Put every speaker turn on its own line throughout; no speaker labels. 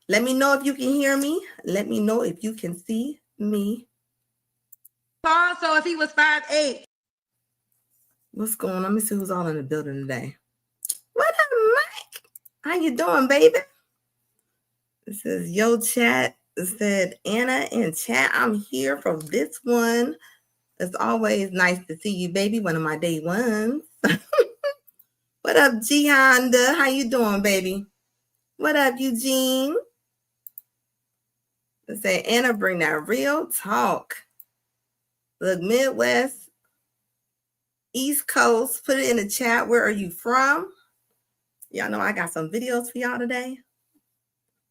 Let me know if you can hear me. Let me know if you can see me.
Also, if he was 5'8".
What's going on? Let me see who's all in the building today. What up, Mike? How you doing, baby? It says, yo, chat. It said, Anna in chat. I'm here for this one. It's always nice to see you, baby. One of my day ones. What up, G Honda? How you doing, baby? What up, Eugene? It said, Anna, bring that real talk. Look, Midwest, East Coast, put it in the chat. Where are you from? Y'all know I got some videos for y'all today.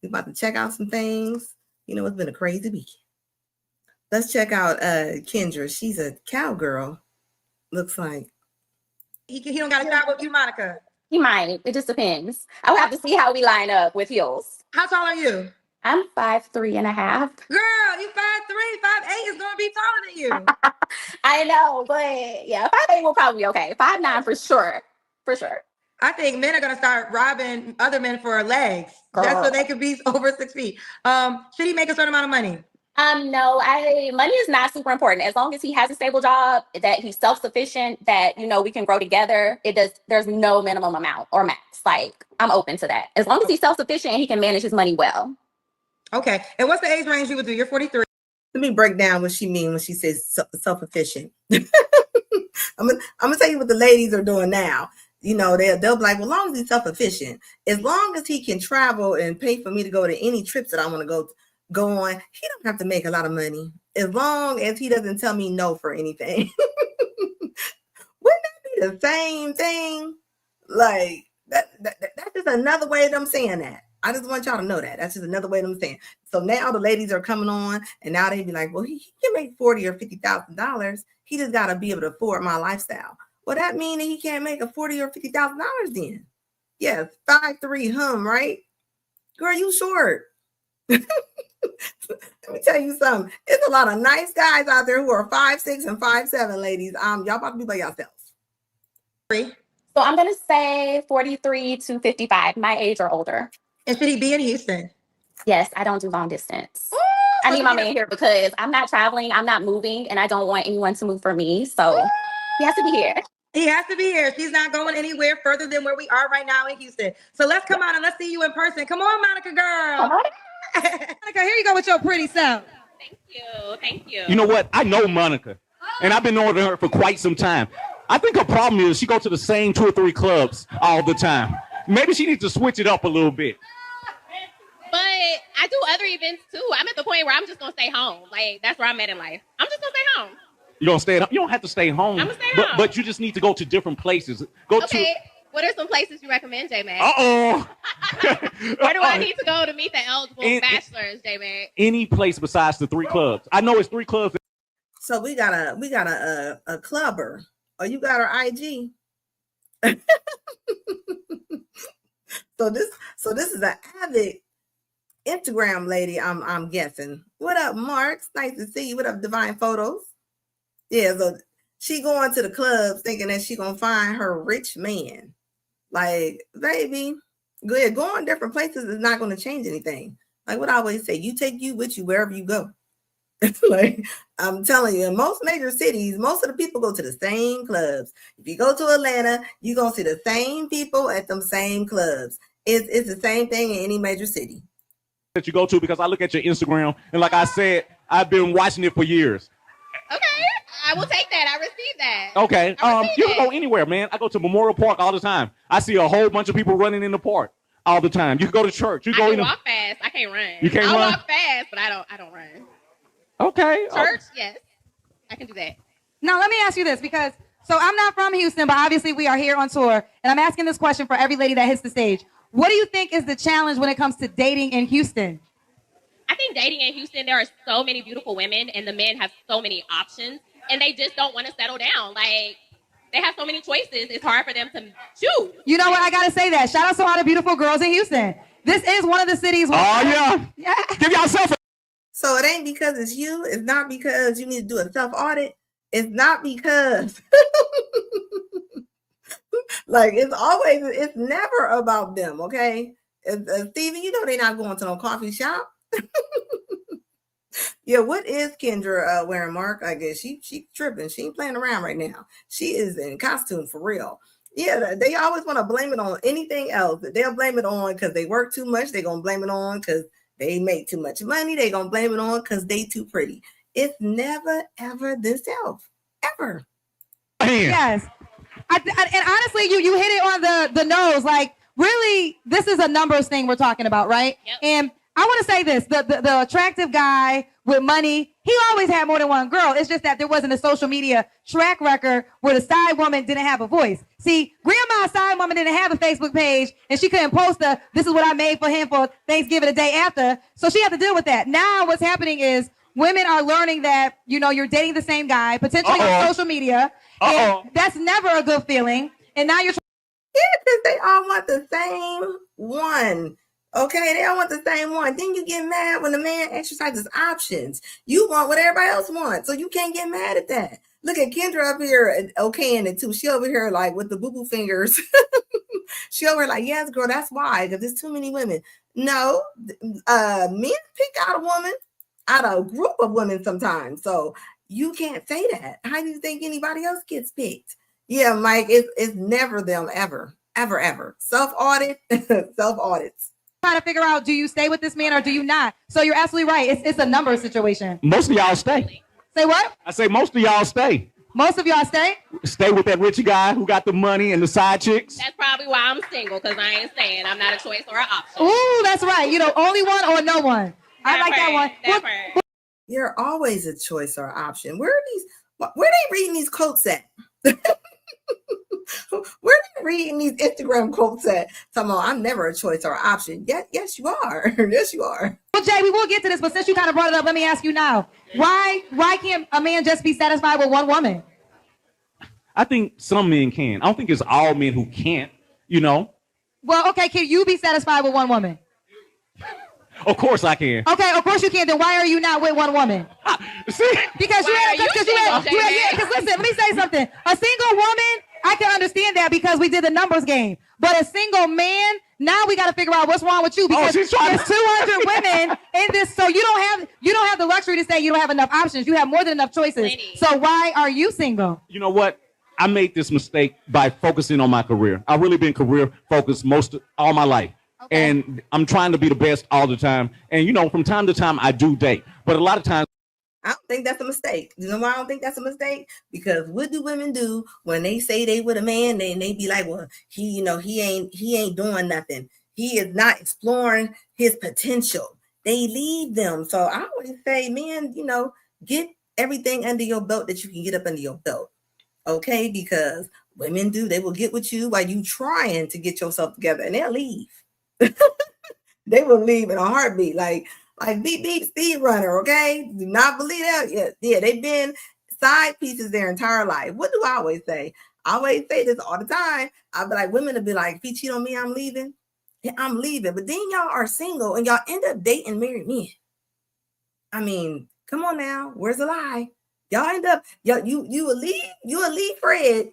We about to check out some things. You know, it's been a crazy week. Let's check out Kendra. She's a cowgirl, looks like.
He don't got to shop with you, Monica.
He might. It just depends. I would have to see how we line up with heels.
How tall are you?
I'm 5'3.5".
Girl, you 5'3", 5'8" is gonna be taller than you.
I know, but yeah, 5'8" will probably be okay. 5'9" for sure. For sure.
I think men are gonna start robbing other men for legs.
Girl.
Just so they could be over 6 feet. Should he make a certain amount of money?
No, money is not super important. As long as he has a stable job, that he's self-sufficient, that, you know, we can grow together. There's no minimum amount or max. Like, I'm open to that. As long as he's self-sufficient and he can manage his money well.
Okay. And what's the age range you would do? You're 43.
Let me break down what she means when she says self-efficient. I'm gonna tell you what the ladies are doing now. You know, they'll be like, well, as long as he's self-efficient, as long as he can travel and pay for me to go to any trips that I want to go on, he don't have to make a lot of money. As long as he doesn't tell me no for anything. Wouldn't that be the same thing? Like, that's just another way of them saying that. I just want y'all to know that. That's just another way of them saying. So now the ladies are coming on, and now they be like, well, he can make $40,000 or $50,000. He just got to be able to afford my lifestyle. Well, that means that he can't make a $40,000 or $50,000 then. Yes, 5'3", right? Girl, you short. Let me tell you something. There's a lot of nice guys out there who are 5'6" and 5'7", ladies. Y'all about to be by yourselves.
So I'm gonna say 43 to 55, my age or older.
And should he be in Houston?
Yes, I don't do long distance. I need my man here because I'm not traveling, I'm not moving, and I don't want anyone to move for me. So he has to be here.
He has to be here. She's not going anywhere further than where we are right now in Houston. So let's come on and let's see you in person. Come on, Monica girl. Monica, here you go with your pretty self.
Thank you. Thank you.
You know what? I know Monica, and I've been knowing her for quite some time. I think her problem is she goes to the same 2 or 3 clubs all the time. Maybe she needs to switch it up a little bit.
But I do other events too. I'm at the point where I'm just gonna stay home. Like, that's where I'm at in life. I'm just gonna stay home.
You're gonna stay at home? You don't have to stay home.
I'm gonna stay home.
But you just need to go to different places.
Okay. What are some places you recommend, J-Mac?
Uh-oh.
Where do I need to go to meet the eligible bachelors, J-Mac?
Any place besides the 3 clubs. I know it's 3 clubs.
So we got a clubber. Oh, you got her IG. So this is an avid Instagram lady, I'm guessing. What up, Mark? Nice to see you. What up, Divine Photos? Yeah, so she going to the clubs thinking that she gonna find her rich man. Like, baby, go on different places is not gonna change anything. Like what I always say, you take you with you wherever you go. Like, I'm telling you, in most major cities, most of the people go to the same clubs. If you go to Atlanta, you're gonna see the same people at them same clubs. It's the same thing in any major city
that you go to, because I look at your Instagram, and like I said, I've been watching it for years.
Okay, I will take that. I receive that.
Okay, you don't go anywhere, man. I go to Memorial Park all the time. I see a whole bunch of people running in the park all the time. You can go to church. You
I
go
can walk fast. I can't run.
You can't run?
I walk fast, but I don't run.
Okay.
Church, yes, I can do that.
Now let me ask you this, because so I'm not from Houston, but obviously we are here on tour, and I'm asking this question for every lady that hits the stage. What do you think is the challenge when it comes to dating in Houston?
I think dating in Houston, there are so many beautiful women, and the men have so many options, and they just don't want to settle down. Like, they have so many choices, it's hard for them to choose.
You know what? I gotta say that. Shout out to all the beautiful girls in Houston. This is one of the cities where
yeah. Give yourself a...
So it ain't because it's you. It's not because you need to do a self-audit. It's not because like it's never about them, okay? Steven, you know they're not going to no coffee shop. Yeah, what is Kendra wearing, Mark? I guess she tripping. She ain't playing around right now. She is in costume for real. Yeah, they always want to blame it on anything else. They'll blame it on because they work too much. They're gonna blame it on because they make too much money. They're gonna blame it on because they too pretty. It's never ever themselves. Ever.
Yes. And honestly, you hit it on the nose. Like, really, this is a numbers thing we're talking about, right?
Yep.
And I want to say this: the attractive guy with money, he always had more than one girl. It's just that there wasn't a social media track record where the side woman didn't have a voice. See, grandma's side woman didn't have a Facebook page, and she couldn't post this is what I made for him for Thanksgiving the day after. So she had to deal with that. Now what's happening is women are learning that, you're dating the same guy, potentially on social media. And that's never a good feeling. And now you're
because they all want the same one. Okay, they all want the same one. Then you get mad when the man exercises options. You want what everybody else wants, so you can't get mad at that. Look at Kendra up here and okaying it too. She over here like with the boo-boo fingers. She over here like, yes, girl, that's why, because there's too many women. No, men pick out a woman out of a group of women sometimes. So you can't say that. How do you think anybody else gets picked? Yeah, Mike, it's never them ever. Self-audit, self-audits.
trying to figure out, do you stay with this man or do you not? So you're absolutely right. It's a number situation.
Most of y'all stay.
Say what?
I say most of y'all stay.
Most of y'all stay?
Stay with that rich guy who got the money and the side chicks.
That's probably why I'm single, because I ain't staying. I'm not a choice or an option.
Ooh, that's right. Only one or no one. I like that one.
That part.
You're always a choice or option. Where they reading these quotes at? Where are they reading these Instagram quotes at? Talking about, I'm never a choice or option. Yes, you are. Yes, you are.
Well, Jay, we will get to this, but since you kind of brought it up, let me ask you now. Why can't a man just be satisfied with one woman?
I think some men can. I don't think it's all men who can't,
Well, okay, can you be satisfied with one woman?
Of course I can.
Okay, of course you can. Then why are you not with one woman?
See?
Because listen, let me say something. A single woman, I can understand that because we did the numbers game. But a single man, now we got to figure out what's wrong with you because there's 200 women in this, so you don't have the luxury to say you don't have enough options. You have more than enough choices.
Plenty.
So why are you single?
You know what? I made this mistake by focusing on my career. I've really been career focused all my life. Okay. And I'm trying to be the best all the time. And, from time to time, I do date. But a lot of times,
I don't think that's a mistake. You know why I don't think that's a mistake? Because what do women do when they say they with a man and they be like, well, he ain't doing nothing. He is not exploring his potential. They leave them. So I always say, man, get everything under your belt that you can get up under your belt. Okay? Because women they will get with you while you trying to get yourself together and they'll leave. They will leave in a heartbeat. Like beep beep speed runner, okay? Do not believe that. Yeah, they've been side pieces their entire life. What do I always say? I always say this all the time. I'll be like, women will be like, if he cheat on me, I'm leaving. Yeah, I'm leaving. But then y'all are single and y'all end up dating married men. I mean, come on now. Where's the lie? Y'all end up, you will leave Fred.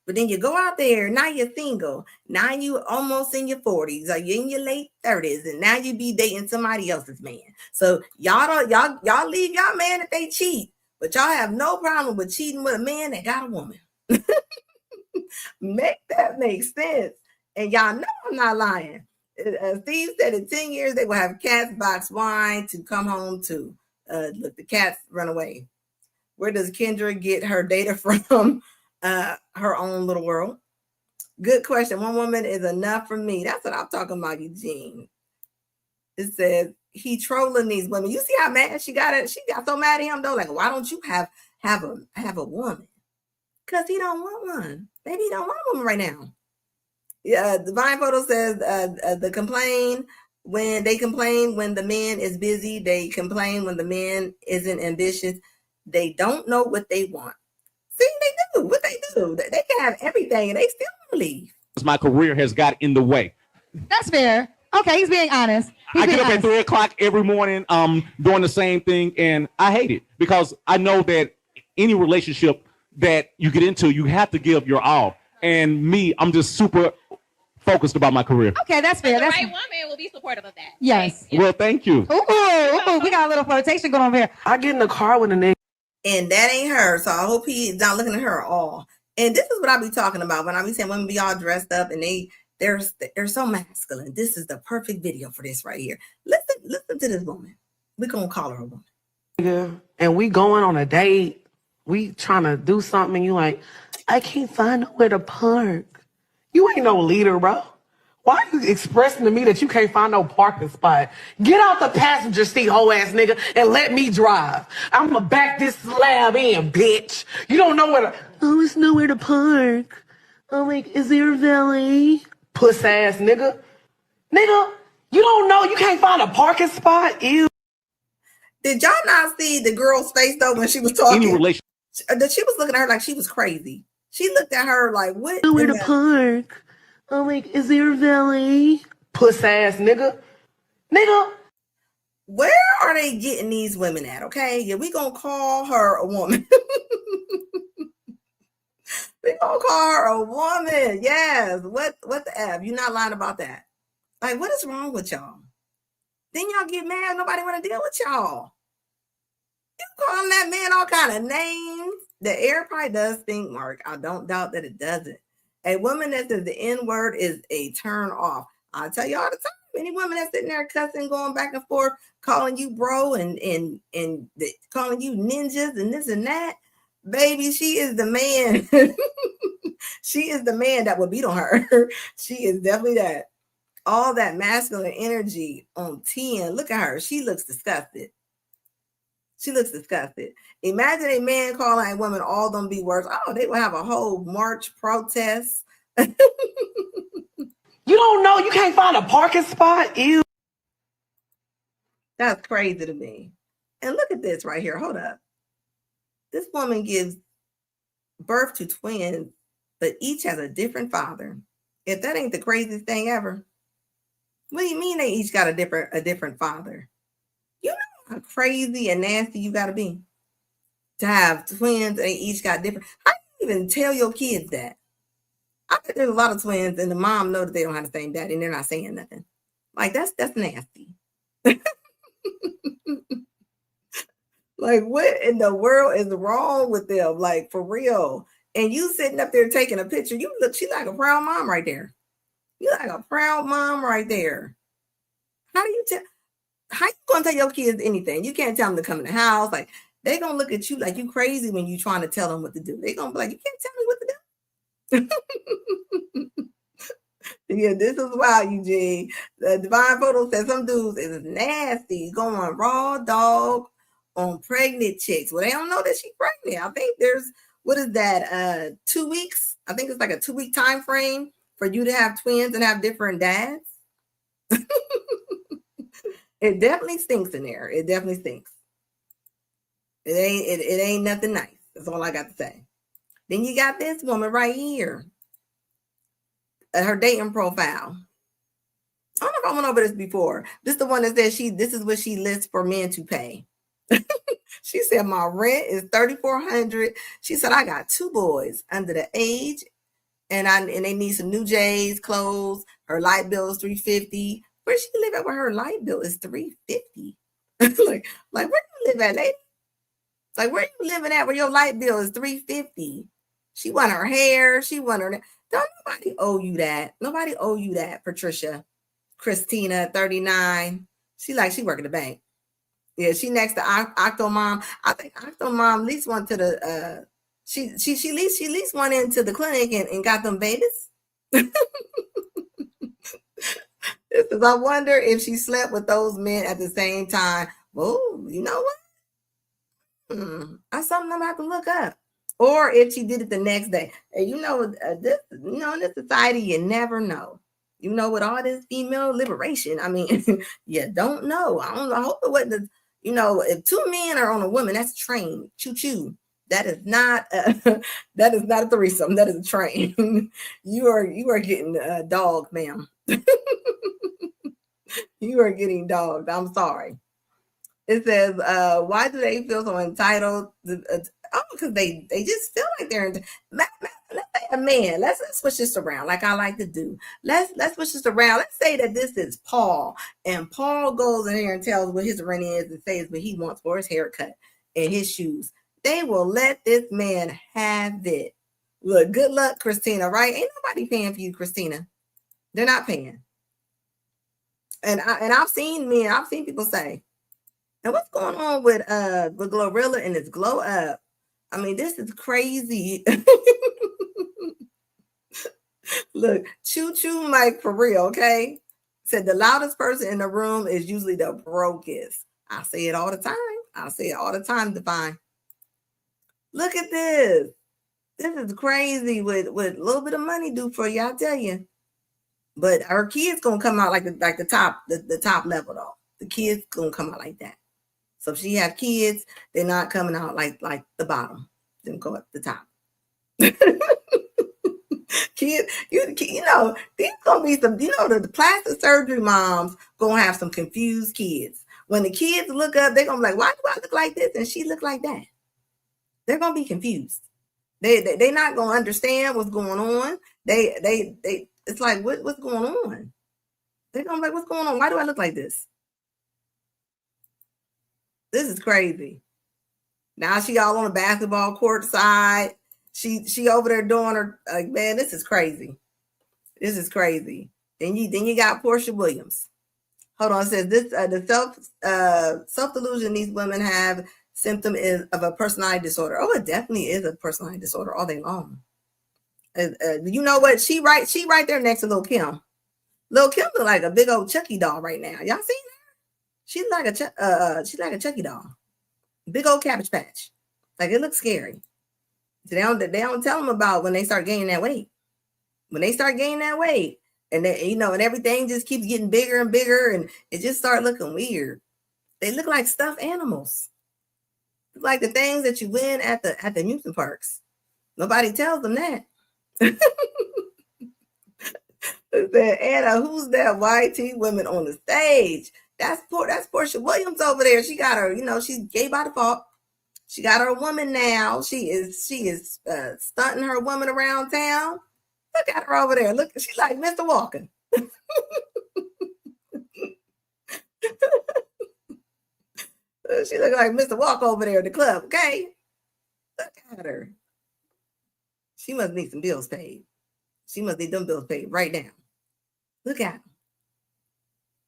But then you go out there, now you're single. Now you almost in your 40s, or you're in your late 30s, and now you be dating somebody else's man. So y'all leave y'all man if they cheat, but y'all have no problem with cheating with a man that got a woman. Make that make sense. And y'all know I'm not lying. Steve said in 10 years they will have cats box wine to come home to. Look, the cats run away. Where does Kendra get her data from? Her own little world. Good question. One woman is enough for me. That's what I'm talking about, Eugene. It says he trolling these women. You see how mad she got? She got so mad at him though. Like, why don't you have a woman? Because he don't want one. Maybe he don't want a woman right now. Yeah, Divine Photo says they complain when the man is busy. They complain when the man isn't ambitious. They don't know what they want. See, they do what they do. They can have everything and they still don't leave.
My career has got in the way.
That's fair. Okay, he's being honest.
I get up at 3 o'clock every morning, doing the same thing, and I hate it because I know that any relationship that you get into, you have to give your all. And me, I'm just super focused about my career.
Okay, that's fair.
The
That's
right woman will be supportive of that.
yes.
Like, yeah.
Well, thank you.
Ooh, we got a little flirtation going on here.
I get in the car with a nigga.
And that ain't her. So I hope he's not looking at her at all. And this is what I be talking about when I be saying women be all dressed up and they're so masculine. This is the perfect video for this right here. Listen to this woman. We're gonna call her a woman.
Nigga, and we going on a date. We trying to do something and you like, I can't find nowhere to park. You ain't no leader, bro. Why are you expressing to me that you can't find no parking spot? Get out the passenger seat, hoe ass nigga, and let me drive. I'ma back this slab in, bitch. You don't know where to. Oh, it's nowhere to park. Oh, like, is there a valet? Puss ass nigga. Nigga, you don't know you can't find a parking spot? Ew.
Did y'all not see the girl's face though when she was talking?
Any relation.
That she was looking at her like she was crazy. She looked at her like, what?
Nowhere to park. Oh, like, is there a valet? Puss ass nigga. Nigga.
Where are they getting these women at? Okay, yeah, we gonna call her a woman. We gonna call her a woman. Yes. What the F? You're not lying about that. Like, what is wrong with y'all? Then y'all get mad. Nobody want to deal with y'all. You calling that man all kind of names. The air probably does stink, Mark. I don't doubt that it doesn't. A woman that says the N word is a turn off. I tell you all the time. Any woman that's sitting there cussing, going back and forth, calling you bro and calling you ninjas and this and that, baby, she is the man. She is the man that will beat on her. She is definitely that. All that masculine energy on 10. Look at her. She looks disgusted. She looks disgusted. Imagine a man calling a woman all them be words. Oh, they will have a whole march protest.
You don't know you can't find a parking spot? Ew.
That's crazy to me. And look at this right here. Hold up. This woman gives birth to twins, but each has a different father. If that ain't the craziest thing ever, what do you mean they each got a different father? You know how crazy and nasty you got to be to have twins and they each got different. How do you even tell your kids that? I bet there's a lot of twins and the mom know that they don't have the same daddy and they're not saying nothing. Like that's nasty. Like what in the world is wrong with them? Like for real. And you sitting up there taking a picture. She's like a proud mom right there. You like a proud mom right there. How you gonna tell your kids anything? You can't tell them to come in the house. Like they're gonna look at you like you crazy when you trying to tell them what to do. They're gonna be like, you can't tell me what to do. Yeah, this is wild, Eugene. The Divine Photo says some dudes is nasty, going raw dog on pregnant chicks. Well, they don't know that she's pregnant. I think there's, what is that, 2 weeks? I think it's like a 2-week time frame for you to have twins and have different dads. It definitely stinks in there. It definitely stinks. It ain't nothing nice. That's all I got to say. Then you got this woman right here. Her dating profile. I don't know if I went over this before. This is the one that says this is what she lists for men to pay. She said my rent is $3,400. She said I got 2 boys under the age, and they need some new J's, clothes. Her light bill is $350. Where she live at? Where her light bill is $350. like where you live at, lady? Like where you living at? Where your light bill is $350? She want her hair. She want her. Don't nobody owe you that. Nobody owe you that, Patricia. Christina, 39. She work at the bank. Yeah, she next to Octomom. I think Octomom at least went to the she at least went into the clinic and got them babies. Because I wonder if she slept with those men at the same time. Well, you know what? That's something I'm gonna have to look up. Or if she did it the next day. And in this society, you never know. You know, with all this female liberation, I mean, you don't know. I hope it wasn't. If 2 men are on a woman, that's a train. Choo-choo. That is not that is not a threesome. That is a train. You are getting dogged, ma'am. You are getting dogged. I'm sorry. It says, why do they feel so entitled? Because they just feel like they're let say a man. Let's switch this around, like I like to do. Let's switch this around. Let's say that this is Paul, and Paul goes in here and tells what his rent is and says what he wants for his haircut and his shoes. They will let this man have it. Look, good luck, Christina. Right? Ain't nobody paying for you, Christina. They're not paying. And I've seen people say, and what's going on with Glorilla and this glow up? I mean, this is crazy. Look, choo Mike for real, okay? Said the loudest person in the room is usually the brokest. I say it all the time. Divine. Look at this. This is crazy with a little bit of money due for you, I tell you. But her kids gonna come out like the top level though. The kids gonna come out like that. So if she have kids, they're not coming out like the bottom. Then go up the top. Kids, you know, these gonna be some, the plastic surgery moms gonna have some confused kids. When the kids look up, they're gonna be like, why do I look like this and she look like that? They're gonna be confused. They not gonna understand what's going on. They it's like what's going on? They're gonna be like, what's going on? Why do I look like this? This is crazy. Now she all on the basketball court side. She over there doing her like, man, this is crazy. This is crazy. Then you got Portia Williams. Hold on, it says this the self delusion these women have symptom is of a personality disorder. Oh, it definitely is a personality disorder all day long. You know what? She right there next to Lil' Kim. Lil' Kim look like a big old Chucky doll right now. Y'all seen her? She's like a Chucky doll. Big old Cabbage Patch. Like it looks scary. They don't tell them about when they start gaining that weight. When they start gaining that weight, and they, and everything just keeps getting bigger and bigger, and it just start looking weird. They look like stuffed animals, like the things that you win at the amusement parks. Nobody tells them that. Anna, who's that YT woman on the stage? That's Portia Williams over there. She got her, she's gay by default. She got her woman now. She is stunting her woman around town. Look at her over there. Look, she's like Mr. Walker. She look like Mr. Walker over there at the club. Okay, look at her. She must need some bills paid. She must need them bills paid right now. Look at her.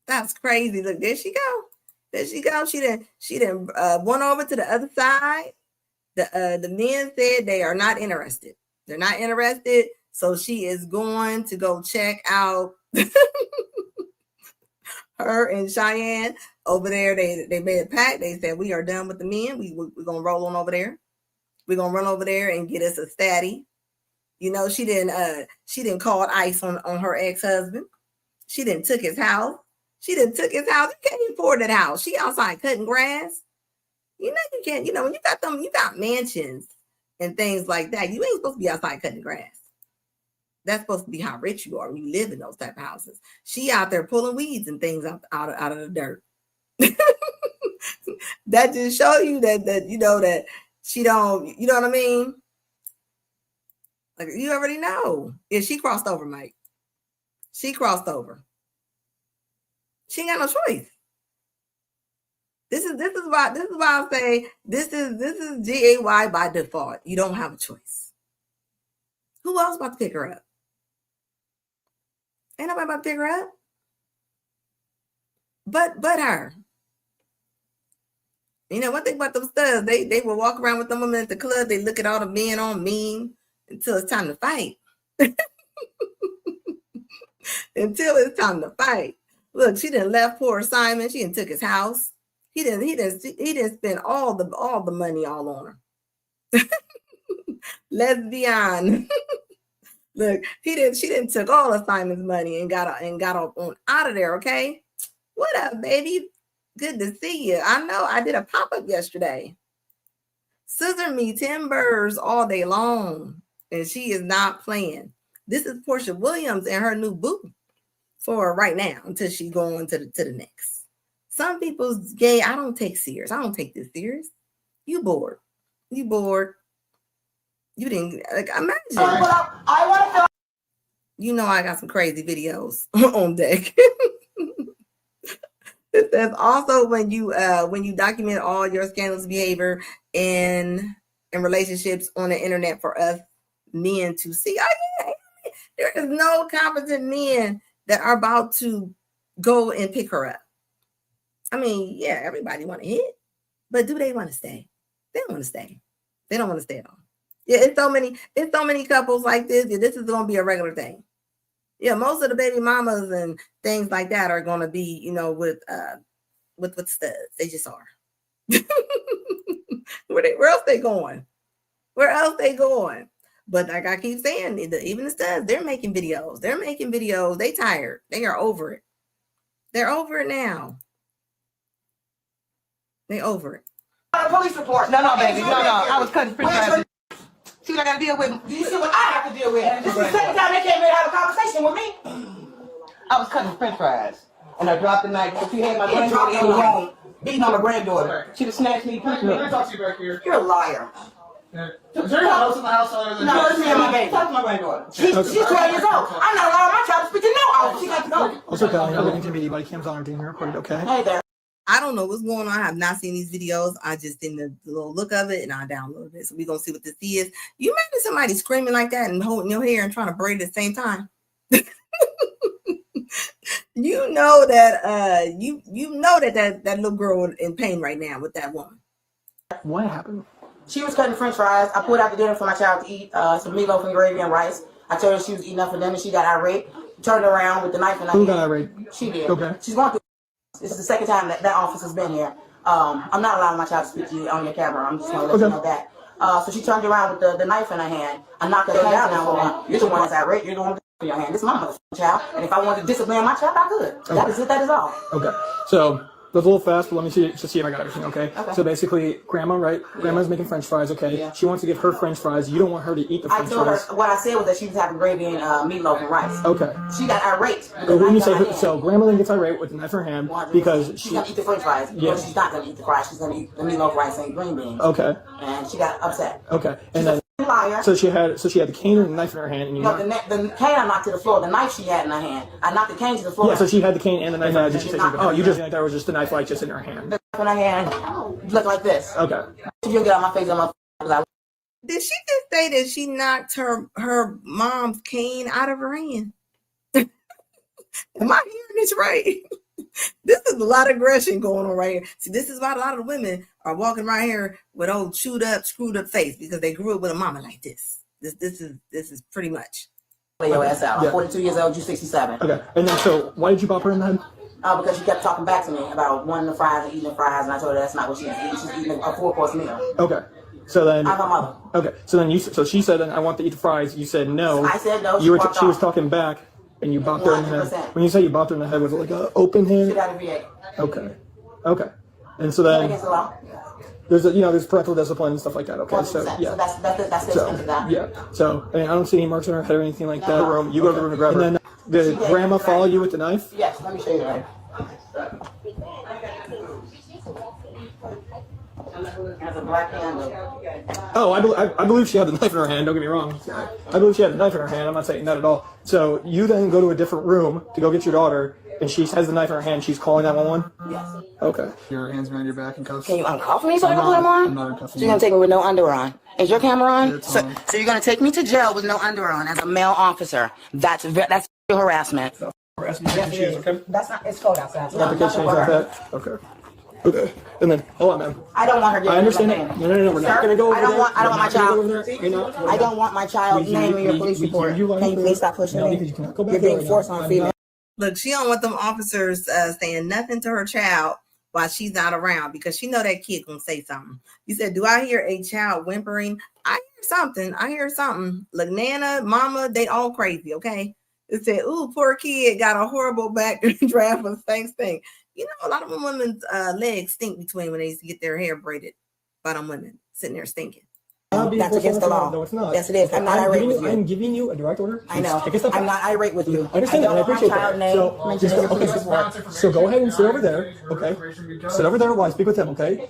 That's crazy. Look, there she go. There she go. She done went over to the other side. The men said they are not interested. They're not interested. So she is going to go check out her and Cheyenne over there. They made a pact. They said, we are done with the men. We're gonna roll on over there. We're gonna run over there and get us a statty. She didn't call ICE on her ex-husband. She didn't took his house. You can't even afford that house. She outside cutting grass. You can't, when you got mansions and things like that, you ain't supposed to be outside cutting grass. That's supposed to be how rich you are when you live in those type of houses. She out there pulling weeds and things out of the dirt. That just show you that she don't, you know what I mean? Like you already know. Yeah, she crossed over, Mike. She crossed over. She ain't got no choice. This is why I say this is GAY by default. You don't have a choice. Who else about to pick her up? Ain't nobody about to pick her up. But her. One thing about those studs, they will walk around with them women at the club. They look at all the men on mean until it's time to fight. Until it's time to fight. Look, she done left poor Simon. She done took his house. He didn't spend all the money all on her. Let's be honest. Look, she didn't took all of Simon's money and got on out of there. Okay, what up, baby? Good to see you. I know I did a pop-up yesterday. Scissor me timbers all day long, and she is not playing. This is Portia Williams and her new boo for right now until she go on to the next. Some people's gay. I don't take serious. I don't take this serious. You bored. You didn't like imagine.
I want to.
You know I got some crazy videos on deck. It says also when you document all your scandalous behavior in relationships on the internet for us men to see. Oh yeah, there is no competent men that are about to go and pick her up. I mean, yeah, everybody want to hit, but do they want to stay? They don't want to stay. They don't want to stay at all. Yeah, it's so many couples like this. Yeah, this is going to be a regular thing. Yeah, most of the baby mamas and things like that are going to be, you know, with studs. They just are. Where else they going? Where else they going? But like I keep saying, even the studs, they're making videos. They tired. They are over it. They're over it now. They over it.
Police report. No, baby. No. I was cutting french fries. See what I got to deal with? Do you see what I have to deal with? This is the second time they came here to have a conversation with me. I was cutting french fries. And I dropped the knife. She had my granddaughter in the room, beating on my granddaughter. She'd have snatched me.
Let me talk to you back here.
You're a liar.
Is there anyone else in the house other than
No, it's me and my baby. Talk to my granddaughter. She's 12 years old. I'm not allowing my child to speak to no officer. She got to go.
Also, Kelly, I'm looking to media body cams on our team recorded, okay?
Hey there.
I don't know what's going on. I have not seen these videos. I just seen the little look of it and I downloaded it. So we're going to see what this is. You imagine somebody screaming like that and holding your hair and trying to braid it at the same time? You know that that little girl in pain right now with that woman.
What happened?
She was cutting french fries. I pulled out the dinner for my child to eat, some meatloaf and gravy and rice. I told her she was eating up for dinner. She got irate, turned around with the knife in her hand.
Who got irate?
She did.
Okay.
She's going through. This is the second time that officer's been here. I'm not allowing my child to speak to you on your camera. I'm just going to let you know that. So she turned around with the knife in her hand. I knocked her down. Now, you're the one that's irate. You're the one in your hand. This is my motherfucking child. And if I wanted to discipline my child, I could. Okay. That is it. That is all.
Okay. So that's a little fast, but let me see if I got everything, okay? So basically, Grandma, right? Grandma's making French fries, okay? Yeah. She wants to give her French fries. You don't want her to eat the French fries. I told her, what I said was that she was having gravy and meatloaf and rice. Okay. She got irate. So Grandma then gets irate with the knife in her hand because
she's going to eat the French fries. Yeah. She's not going to eat the fries. She's going to eat the meatloaf, rice, and green beans. Okay. And she got upset.
Okay. And then... Liar. So she had the cane and the knife in her hand, and
the cane I knocked to the floor. The knife she had in her hand. I knocked the cane to the floor.
Yeah. So she had the cane and the knife in her hand. She said, "Oh, you just like that was just the knife, like just in her hand."
The knife in her hand looked like this.
Okay.
If you get out my face,
Did she just say that she knocked her mom's cane out of her hand? Am I hearing this right? This is a lot of aggression going on right here. See, this is why a lot of the women are walking right here with old chewed up, screwed up face because they grew up with a mama like this. This is pretty much.
Lay your ass out. I'm 42 years old. You're 67.
Okay. And then so why did you bop her in the head?
Because she kept talking back to me about wanting the fries and eating the fries, and I told her that's not what she's eating. She's eating a 4-course meal.
Okay. So then
I'm my mother.
Okay. So then so she said, "I want to eat the fries." You said no.
I said no.
She was talking back. And you bopped her in the head. When you say you bopped her in the head, was it like an open hand?
She got a VA.
Okay. And so then there's parental discipline and stuff like that. Okay.
100%.
So yeah.
So that's the extent of that.
Yeah. So I mean, I don't see any marks on her head or anything like that. Room. You go to the room to grab her. And then did Grandma follow you with the knife?
Yes. Let me show you that. Has a black handle.
Oh, I believe she had the knife in her hand. Don't get me wrong. I believe she had the knife in her hand. I'm not saying that at all. So you then go to a different room to go get your daughter, and she has the knife in her hand. She's calling 911.
Yes.
Okay.
Your hands behind your back and cuffs.
Can you uncuff me so I can put them on?
I'm not uncuffing
So you're gonna take me with no underwear on? Is your camera on?
It's
so,
on.
so you're gonna take me to jail with no underwear on as a male officer? That's harassment.
Harassment. Okay.
That's not. It's cold outside. So
Not the change like that. Okay. Okay. And then, hold on, ma'am.
I don't want her getting
I understand that. No. We're not going to go over
I don't want my child.
there.
I don't want my child name in your police report. Can you please stop pushing me?
Because you cannot go back.
You're being forced on female.
Look, she don't want them officers saying nothing to her child while she's not around because she know that kid gonna say something. You said, do I hear a child whimpering? I hear something. Look, Nana, Mama, they all crazy, okay? It said, ooh, poor kid got a horrible backdraft of thing. You know, a lot of women's legs stink between when they used to get their hair braided by them women sitting there stinking.
That's against the law.
No, it's not.
Yes, it is. I'm not irate with you.
I'm giving you a direct order.
I know. I'm not irate with you.
I understand that. I appreciate that. So go ahead and sit over there, okay? Sit over there while I speak with him, okay?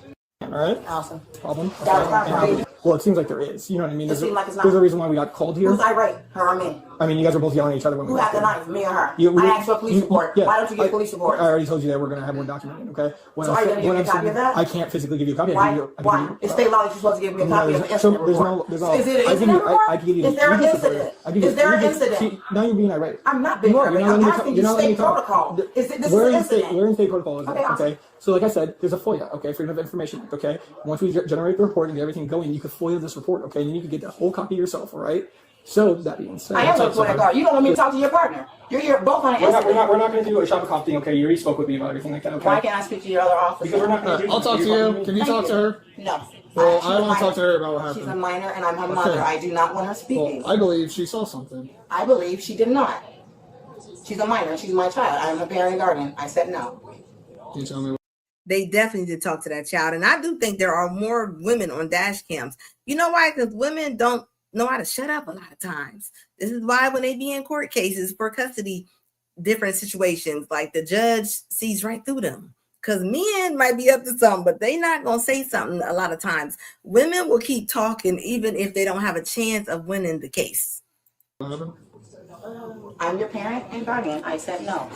All right.
Awesome.
Problem.
That was not
Okay. Well, it seems like there is. You know what I mean?
It seems like it's not.
There's a reason why we got called here.
Who's irate? Her or me?
I mean, you guys are both yelling at each other when
Who
we
had the
got
knife? Me or her?
You-
I asked for a police report.
yeah,
Why don't you get police reports?
I already told you that we're going to have one documented, okay?
So are you gonna give me a copy of that?
I can't physically give you a copy.
Why? Why? It's state law that you're supposed to give me a copy of the incident report.
There's
Is it an incident report?
I can give you
Is there an
the
incident?
I give you-
Is there an
you just-
incident?
see, now you're being irate.
I'm not being irate. I'm asking you state protocol. Is it this is an incident?
Where in state protocol is it?
Okay, awesome.
Okay. So like I said, there's a FOIA, okay, Freedom of Information Act, okay? Once we generate the report and get everything going, you can FOIA this report, okay? And you can get the whole copy yourself, all right? So that being said,
I am a FOIA guard. You don't want me to talk to your partner. You're here both on an incident.
we're not going to do a shop and cop thing, okay? You already spoke with me about everything like that, okay?
Why can't I speak to your other officer?
Because we're not going to do
I'll talk to you. Can you talk to her?
No.
Well,
She's
I
a
want to talk to
minor.
her about what happened.
She's a minor and I'm her mother. I do not want her speaking.
Well, I believe she saw something.
I believe she did not. She's a minor. She's my child. I'm her parent and guardian. I said no.
Can you tell me?
They definitely did talk to that child. And I do think there are more women on dash cams. You know why? Because women don't know how to shut up a lot of times. This is why when they be in court cases for custody, different situations, like the judge sees right through them. Because men might be up to something, but they not going to say something a lot of times. Women will keep talking even if they don't have a chance of winning the case.
What happened?
I'm your parent and guardian. I said no.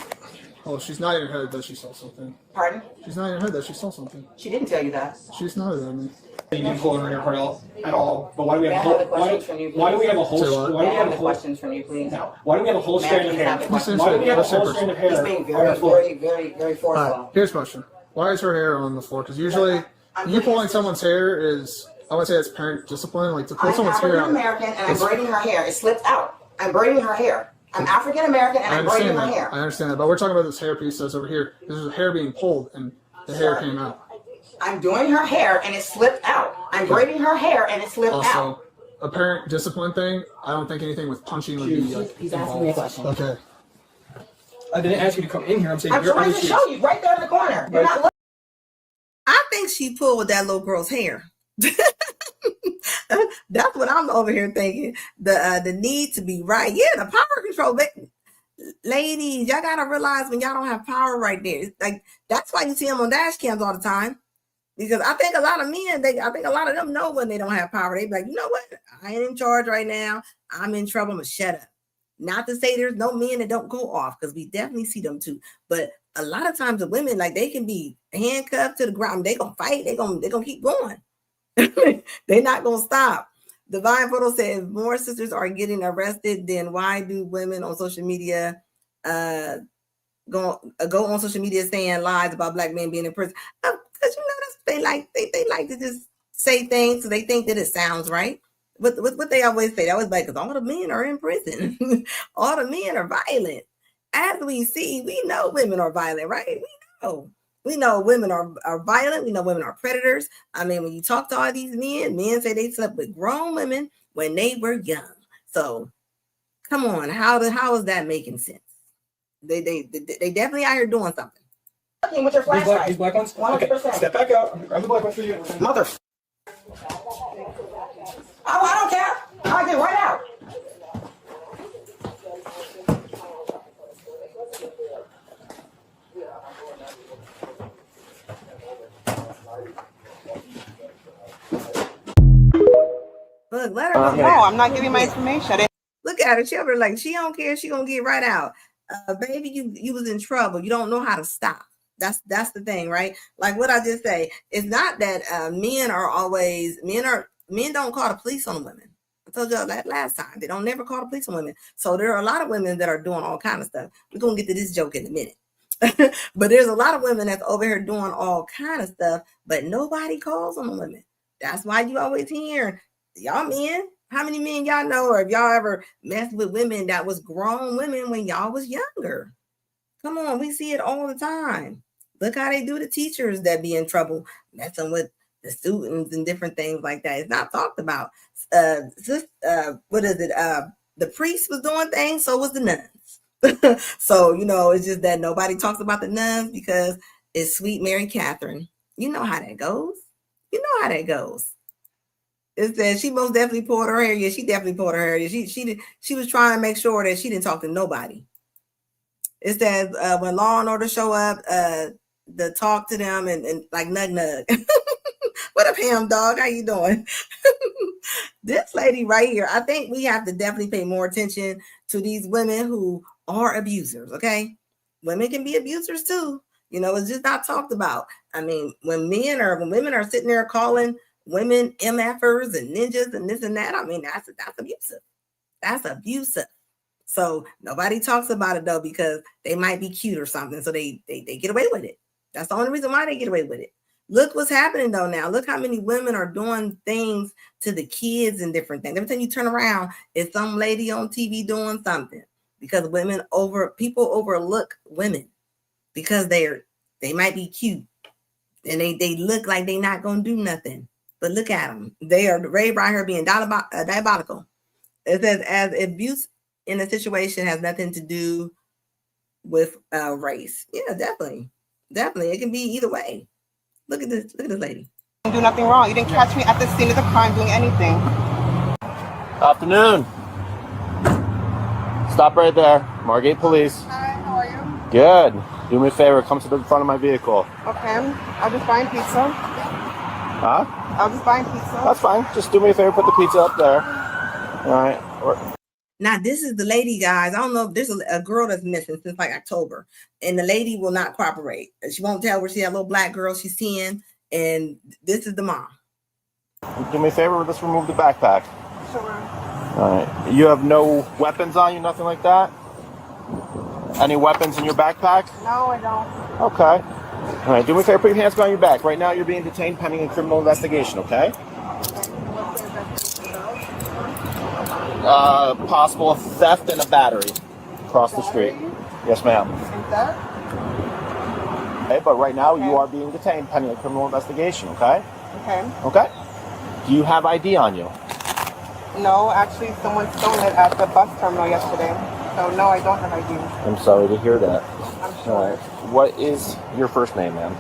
Oh, she's not in her head that she saw something.
Pardon?
She's not in her head that she saw something.
She didn't tell you that.
She's not at me.
You didn't pull her in your part at all. But why do we
May I
have
have the questions from you, please?
why do we have a whole
Say what?
why do
May
we
I
have
have
a
the
whole
questions from you, please?
no, why do we have a whole
May I
strand of
please
hair?
have the
questions?
Why do we have a
Let's say
whole
first.
strand of
He's
hair
being
on
very,
the floor?
very
All
forceful.
right, here's a question. Why is her hair on the floor? Because usually, you pulling someone's hair is, I would say it's parent discipline. Like to pull
I'm
someone's hair
African
out.
American and I'm braiding her hair. It slipped out. I'm braiding her hair. I'm African American and
I
I'm braiding
understand
her
that.
hair.
I understand that. But we're talking about this hair piece that's over here. This is hair being pulled and the hair came out.
I'm doing her hair and it slipped out. I'm braiding her hair and it slipped out.
Also, a parent discipline thing, I don't think anything with punching would be like
He's asking me a question.
Okay.
I didn't ask you to come in here. I'm saying
I'm
you're
trying to show you right there in the corner. You're not looking.
I think she pulled that little girl's hair. That's what I'm over here thinking. The need to be right. Yeah, the power control. Ladies, y'all gotta realize when y'all don't have power right there. It's like that's why you see them on dash cams all the time. Because I think a lot of men, I think a lot of them know when they don't have power. They be like, you know what? I ain't in charge right now. I'm in trouble. I'm gonna shut up. Not to say there's no men that don't go off, because we definitely see them too. But a lot of times the women, like they can be handcuffed to the ground. They gonna fight. They gonna keep going. They're not gonna stop. Divine Photo says more sisters are getting arrested. Then why do women on social media go on social media saying lies about Black men being in prison? Because you know that's what they like. They like to just say things so they think that it sounds right. What they always say, they always like, because all the men are in prison. All the men are violent. As we see, we know women are violent, right? We know women are violent. We know women are predators. I mean, when you talk to all these men say they slept with grown women when they were young. So come on, how is that making sense? They definitely out here doing something.
With your flashlight.
These black ones?
100%.
Okay, step back out. Grab the black ones for you.
Mother. Oh, I don't care. I'll get right out.
Look, let her go.
No, I'm not giving my information.
Look at her. She over like she don't care. She gonna get right out. Baby, you was in trouble. You don't know how to stop. That's the thing, right? Like what I just say. It's not that men don't call the police on women. I told y'all that last time. They don't never call the police on women. So there are a lot of women that are doing all kind of stuff. We're gonna get to this joke in a minute. But there's a lot of women that's over here doing all kind of stuff, but nobody calls on the women. That's why you always hear y'all men. How many men y'all know, or if y'all ever messed with women that was grown women when y'all was younger? Come on, we see it all the time. Look how they do the teachers that be in trouble, messing with the students and different things like that. It's not talked about. What is it? The priest was doing things, so was the nuns. So, it's just that nobody talks about the nuns because it's sweet Mary Catherine. You know how that goes. It says she most definitely pulled her hair. Yeah, she definitely pulled her hair. She was trying to make sure that she didn't talk to nobody. It says when Law and Order show up, to talk to them and like nug. What up, ham dog? How you doing? This lady right here, I think we have to definitely pay more attention to these women who are abusers, okay? Women can be abusers too. You know, it's just not talked about. I mean, when women are sitting there calling women MFers and ninjas and this and that, I mean, that's abusive. That's abusive. So nobody talks about it though, because they might be cute or something. So they get away with it. That's the only reason why they get away with it. Look what's happening though now. Look how many women are doing things to the kids and different things. Every time you turn around, it's some lady on TV doing something, because people overlook women because they might be cute and they look like they're not gonna do nothing. But look at them. They are right here being diabolical. It says as abuse in a situation has nothing to do with race. Yeah, definitely. It can be either way. Look at this lady.
Do nothing wrong. You didn't catch me at the scene of the crime doing anything.
Afternoon. Stop right there. Margate Police.
Hi, how are you?
Good. Do me a favor. Come to the front of my vehicle.
Okay. I'll just buy pizza.
Huh?
I'll just buy pizza.
That's fine. Just do me a favor. Put the pizza up there. All right.
Now, this is the lady, guys. I don't know if there's a girl that's missing since like October, and the lady will not cooperate. She won't tell where she had a little black girl she's seeing, and this is the mom.
Do me a favor. Let's remove the backpack.
Sure.
All right. You have no weapons on you, nothing like that? Any weapons in your backpack?
No, I don't.
Okay. All right. Do me a favor. Put your hands behind your back. Right now, you're being detained pending a criminal investigation, okay? Possible theft and a battery across the street. Yes, ma'am. Okay, but right now you are being detained pending a criminal investigation, okay? Okay. Do you have ID on you?
No, actually someone stole it at the bus terminal yesterday. So no, I don't have ID.
I'm sorry to hear that.
I'm sure.
All right. What is your first name, ma'am?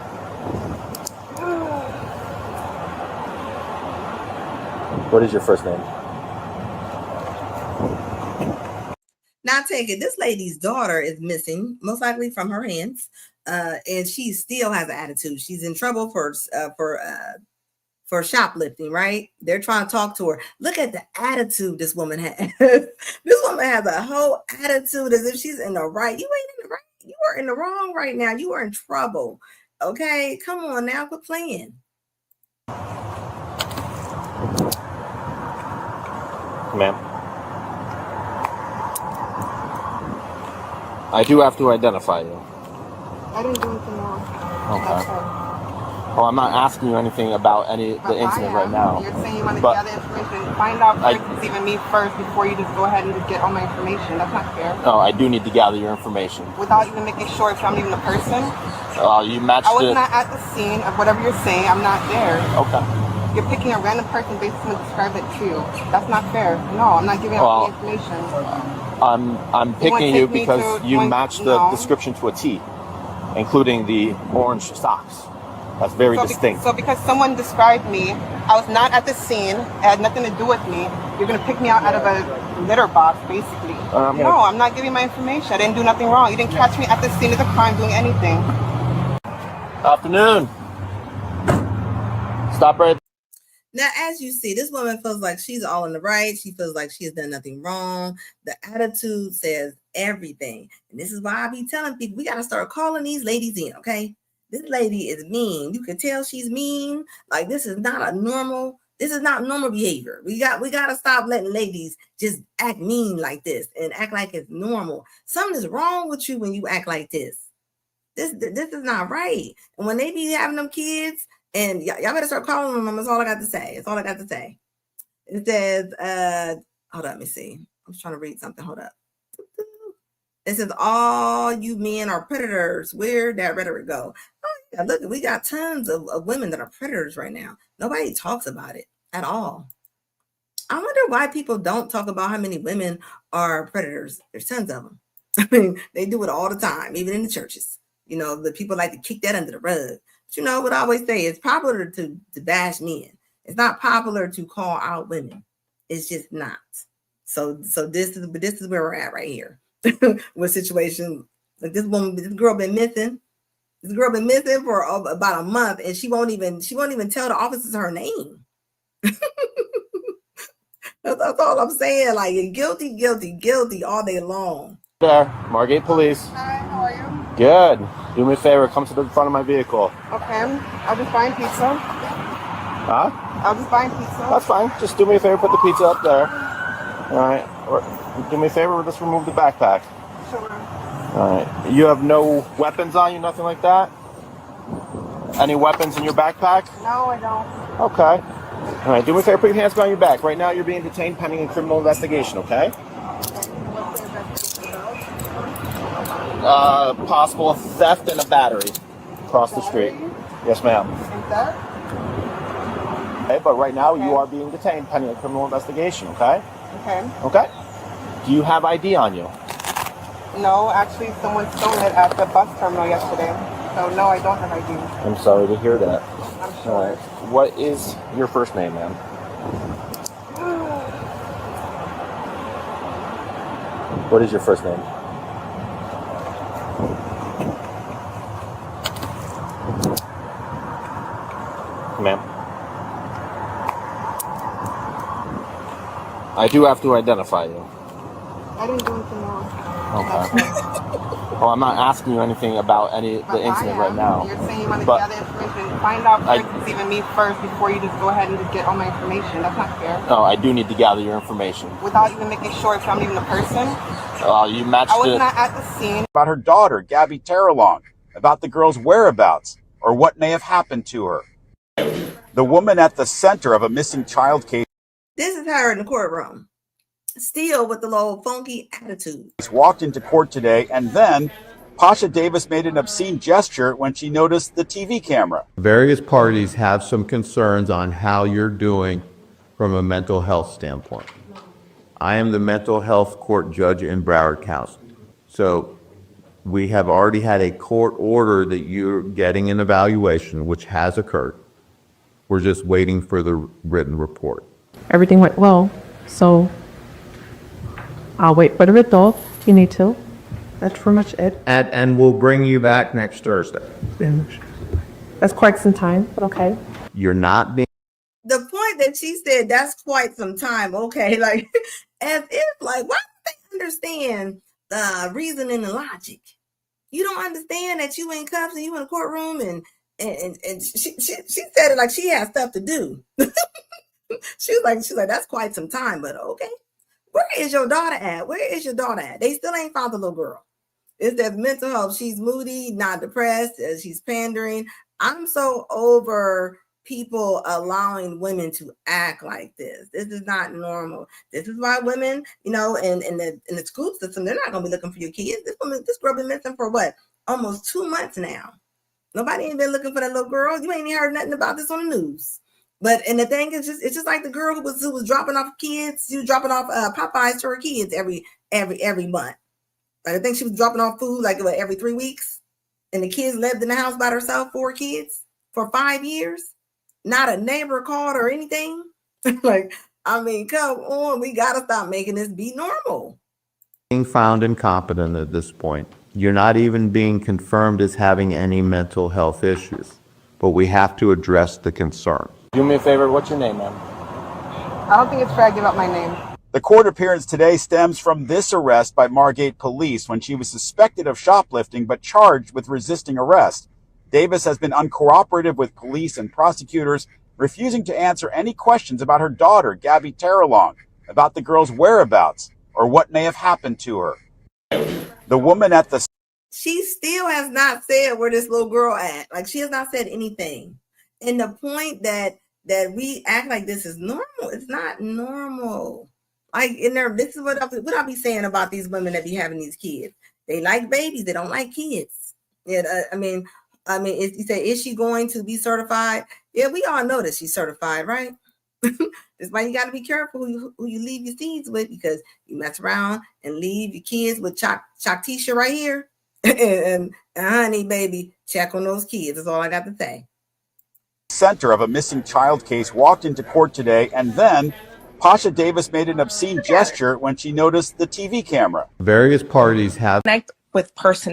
What is your first name?
Now, take it. This lady's daughter is missing, most likely from her hands, and she still has an attitude. She's in trouble for shoplifting, right? They're trying to talk to her. Look at the attitude this woman has. This woman has a whole attitude as if she's in the right. You ain't in the right. You are in the wrong right now. You are in trouble. Okay, come on now, quit playing.
Ma'am. I do have to identify you.
I didn't do anything wrong.
Okay. Well, I'm not asking you anything about the incident right now.
You're saying you want to gather information. Find out first, it's even me first, before you just go ahead and just get all my information. That's not fair.
No, I do need to gather your information.
Without even making sure if I'm even the person.
You matched
I was not at the scene of whatever you're saying. I'm not there.
Okay.
You're picking a random person based on what described it to you. That's not fair. No, I'm not giving out the information.
I'm picking you because you matched the description to a T, including the orange socks. That's very distinct.
So because someone described me, I was not at the scene, it had nothing to do with me, you're going to pick me out of a litter box, basically. No, I'm not giving my information. I didn't do nothing wrong. You didn't catch me at the scene of the crime doing anything.
Afternoon. Stop right there.
Now, as you see, this woman feels like she's all in the right. She feels like she has done nothing wrong. The attitude says everything. And this is why I be telling people, we got to start calling these ladies in, okay? This lady is mean. You can tell she's mean. Like, this is not normal behavior. We got to stop letting ladies just act mean like this and act like it's normal. Something is wrong with you when you act like this. This is not right. And when they be having them kids, and y'all better start calling them. That's all I got to say. It says, hold up, let me see. I was trying to read something. Hold up. It says, all you men are predators. Where'd that rhetoric go? Oh, yeah, look, we got tons of women that are predators right now. Nobody talks about it at all. I wonder why people don't talk about how many women are predators. There's tons of them. I mean, they do it all the time, even in the churches. You know, the people like to kick that under the rug. But you know what I always say? It's popular to bash men. It's not popular to call out women. It's just not. So this is where we're at right here. With situation like this girl been missing. This girl been missing for about a month, and she won't even tell the officers her name. That's all I'm saying. Like, guilty, guilty, guilty all day long.
There, Margate Police.
Hi, how are you?
Good. Do me a favor, come to the front of my vehicle.
Okay, I'll just buy pizza.
Huh?
I'll just buy pizza.
That's fine. Just do me a favor, put the pizza up there. All right. Or do me a favor, just remove the backpack.
Sure.
All right. You have no weapons on you, nothing like that? Any weapons in your backpack?
No, I don't.
Okay. All right. Do me a favor, put your hands behind your back. Right now, you're being detained pending a criminal investigation. Okay? Possible theft and a battery across the street. Yes, ma'am. Okay, but right now you are being detained pending a criminal investigation. Okay?
Okay.
Okay. Do you have ID on you?
No, actually, someone stole it at the bus terminal yesterday. So no, I don't have ID.
I'm sorry to hear that.
I'm sure.
All right. What is your first name, ma'am? What is your first name? Ma'am. I do have to identify you.
I didn't do anything wrong.
Okay. Well, I'm not asking you anything about the incident right now.
You're saying you want to gather information. Find out if it's even me first before you just go ahead and just get all my information. That's not fair.
No, I do need to gather your information.
Without even making sure if I'm even a person.
You matched it.
I was not at the scene.
About her daughter, Gabby Terralong, about the girl's whereabouts or what may have happened to her. The woman at the center of a missing child case.
This is her in the courtroom, still with the little funky attitude.
Walked into court today, and then Pasha Davis made an obscene gesture when she noticed the TV camera.
Various parties have some concerns on how you're doing from a mental health standpoint. I am the mental health court judge in Broward County. So we have already had a court order that you're getting an evaluation, which has occurred. We're just waiting for the written report.
Everything went well, so I'll wait for the result if you need to. That's pretty much it.
And we'll bring you back next Thursday.
That's quite some time, but okay.
You're not being...
The point that she said, that's quite some time, okay? Like, as if, like, why don't they understand the reasoning and logic? You don't understand that you in cuffs and you in a courtroom and she said it like she has stuff to do. She's like, that's quite some time, but okay. Where is your daughter at? Where is your daughter at? They still ain't found the little girl. It says mental health. She's moody, not depressed. She's pandering. I'm so over people allowing women to act like this. This is not normal. This is why women, in the school system, they're not going to be looking for your kids. This girl been missing for what? Almost 2 months now. Nobody ain't been looking for that little girl. You ain't heard nothing about this on the news. And the thing is, it's just like the girl who was dropping off kids. She was dropping off Popeyes to her kids every month. Like, I think she was dropping off food like every 3 weeks, and the kids lived in the house by herself, 4 kids for 5 years. Not a neighbor called or anything. Like, I mean, come on, we gotta stop making this be normal.
Being found incompetent at this point. You're not even being confirmed as having any mental health issues, but we have to address the concern.
Do me a favor, what's your name, ma'am?
I don't think it's fair to give up my name.
The court appearance today stems from this arrest by Margate Police when she was suspected of shoplifting but charged with resisting arrest. Davis has been uncooperative with police and prosecutors, refusing to answer any questions about her daughter, Gabby Terralong, about the girl's whereabouts or what may have happened to her. The woman at the...
She still has not said where this little girl at. Like, she has not said anything. And the point that we act like this is normal, it's not normal. Like, this is what I be saying about these women that be having these kids. They like babies, they don't like kids. Yeah, I mean, you say, is she going to be certified? Yeah, we all know that she's certified, right? That's why you got to be careful who you leave your seeds with, because you mess around and leave your kids with Tisha right here. and honey, baby, check on those kids. That's all I got to say.
Center of a missing child case walked into court today, and then Pasha Davis made an obscene gesture when she noticed the TV camera.
Various parties have...
Connect with person.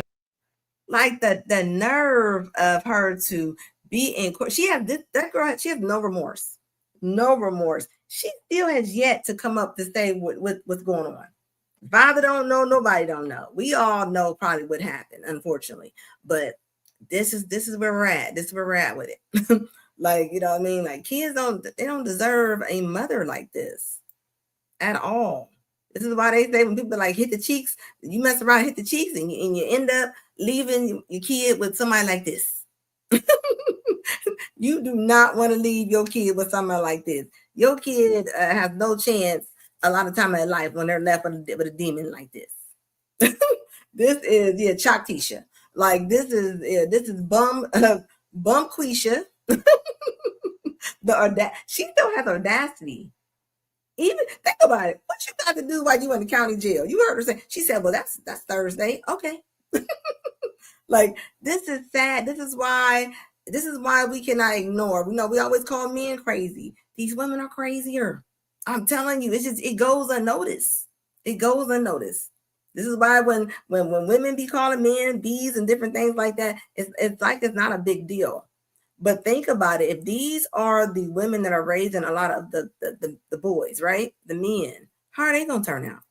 Like the nerve of her to be in court. She has this, that girl, she has no remorse. No remorse. She still has yet to come up to say what's going on. Father don't know, nobody don't know. We all know probably what happened, unfortunately. But this is where we're at. This is where we're at with it. Like, you know what I mean? Like, kids don't deserve a mother like this at all. This is why they say when people like hit the cheeks, you mess around, hit the cheeks, and you end up leaving your kid with somebody like this. You do not want to leave your kid with somebody like this. Your kid has no chance a lot of time in life when they're left with a demon like this. This is Choctisha. Like this is bum Quisha. She still has audacity. Even think about it. What you got to do while you in the county jail? You heard her say. She said, "Well, that's Thursday." Okay. Like this is sad. This is why we cannot ignore. We always call men crazy. These women are crazier. I'm telling you, it goes unnoticed. It goes unnoticed. This is why when women be calling men bees and different things like that, it's like it's not a big deal. But think about it. If these are the women that are raising a lot of the boys, right? The men, how are they gonna turn out?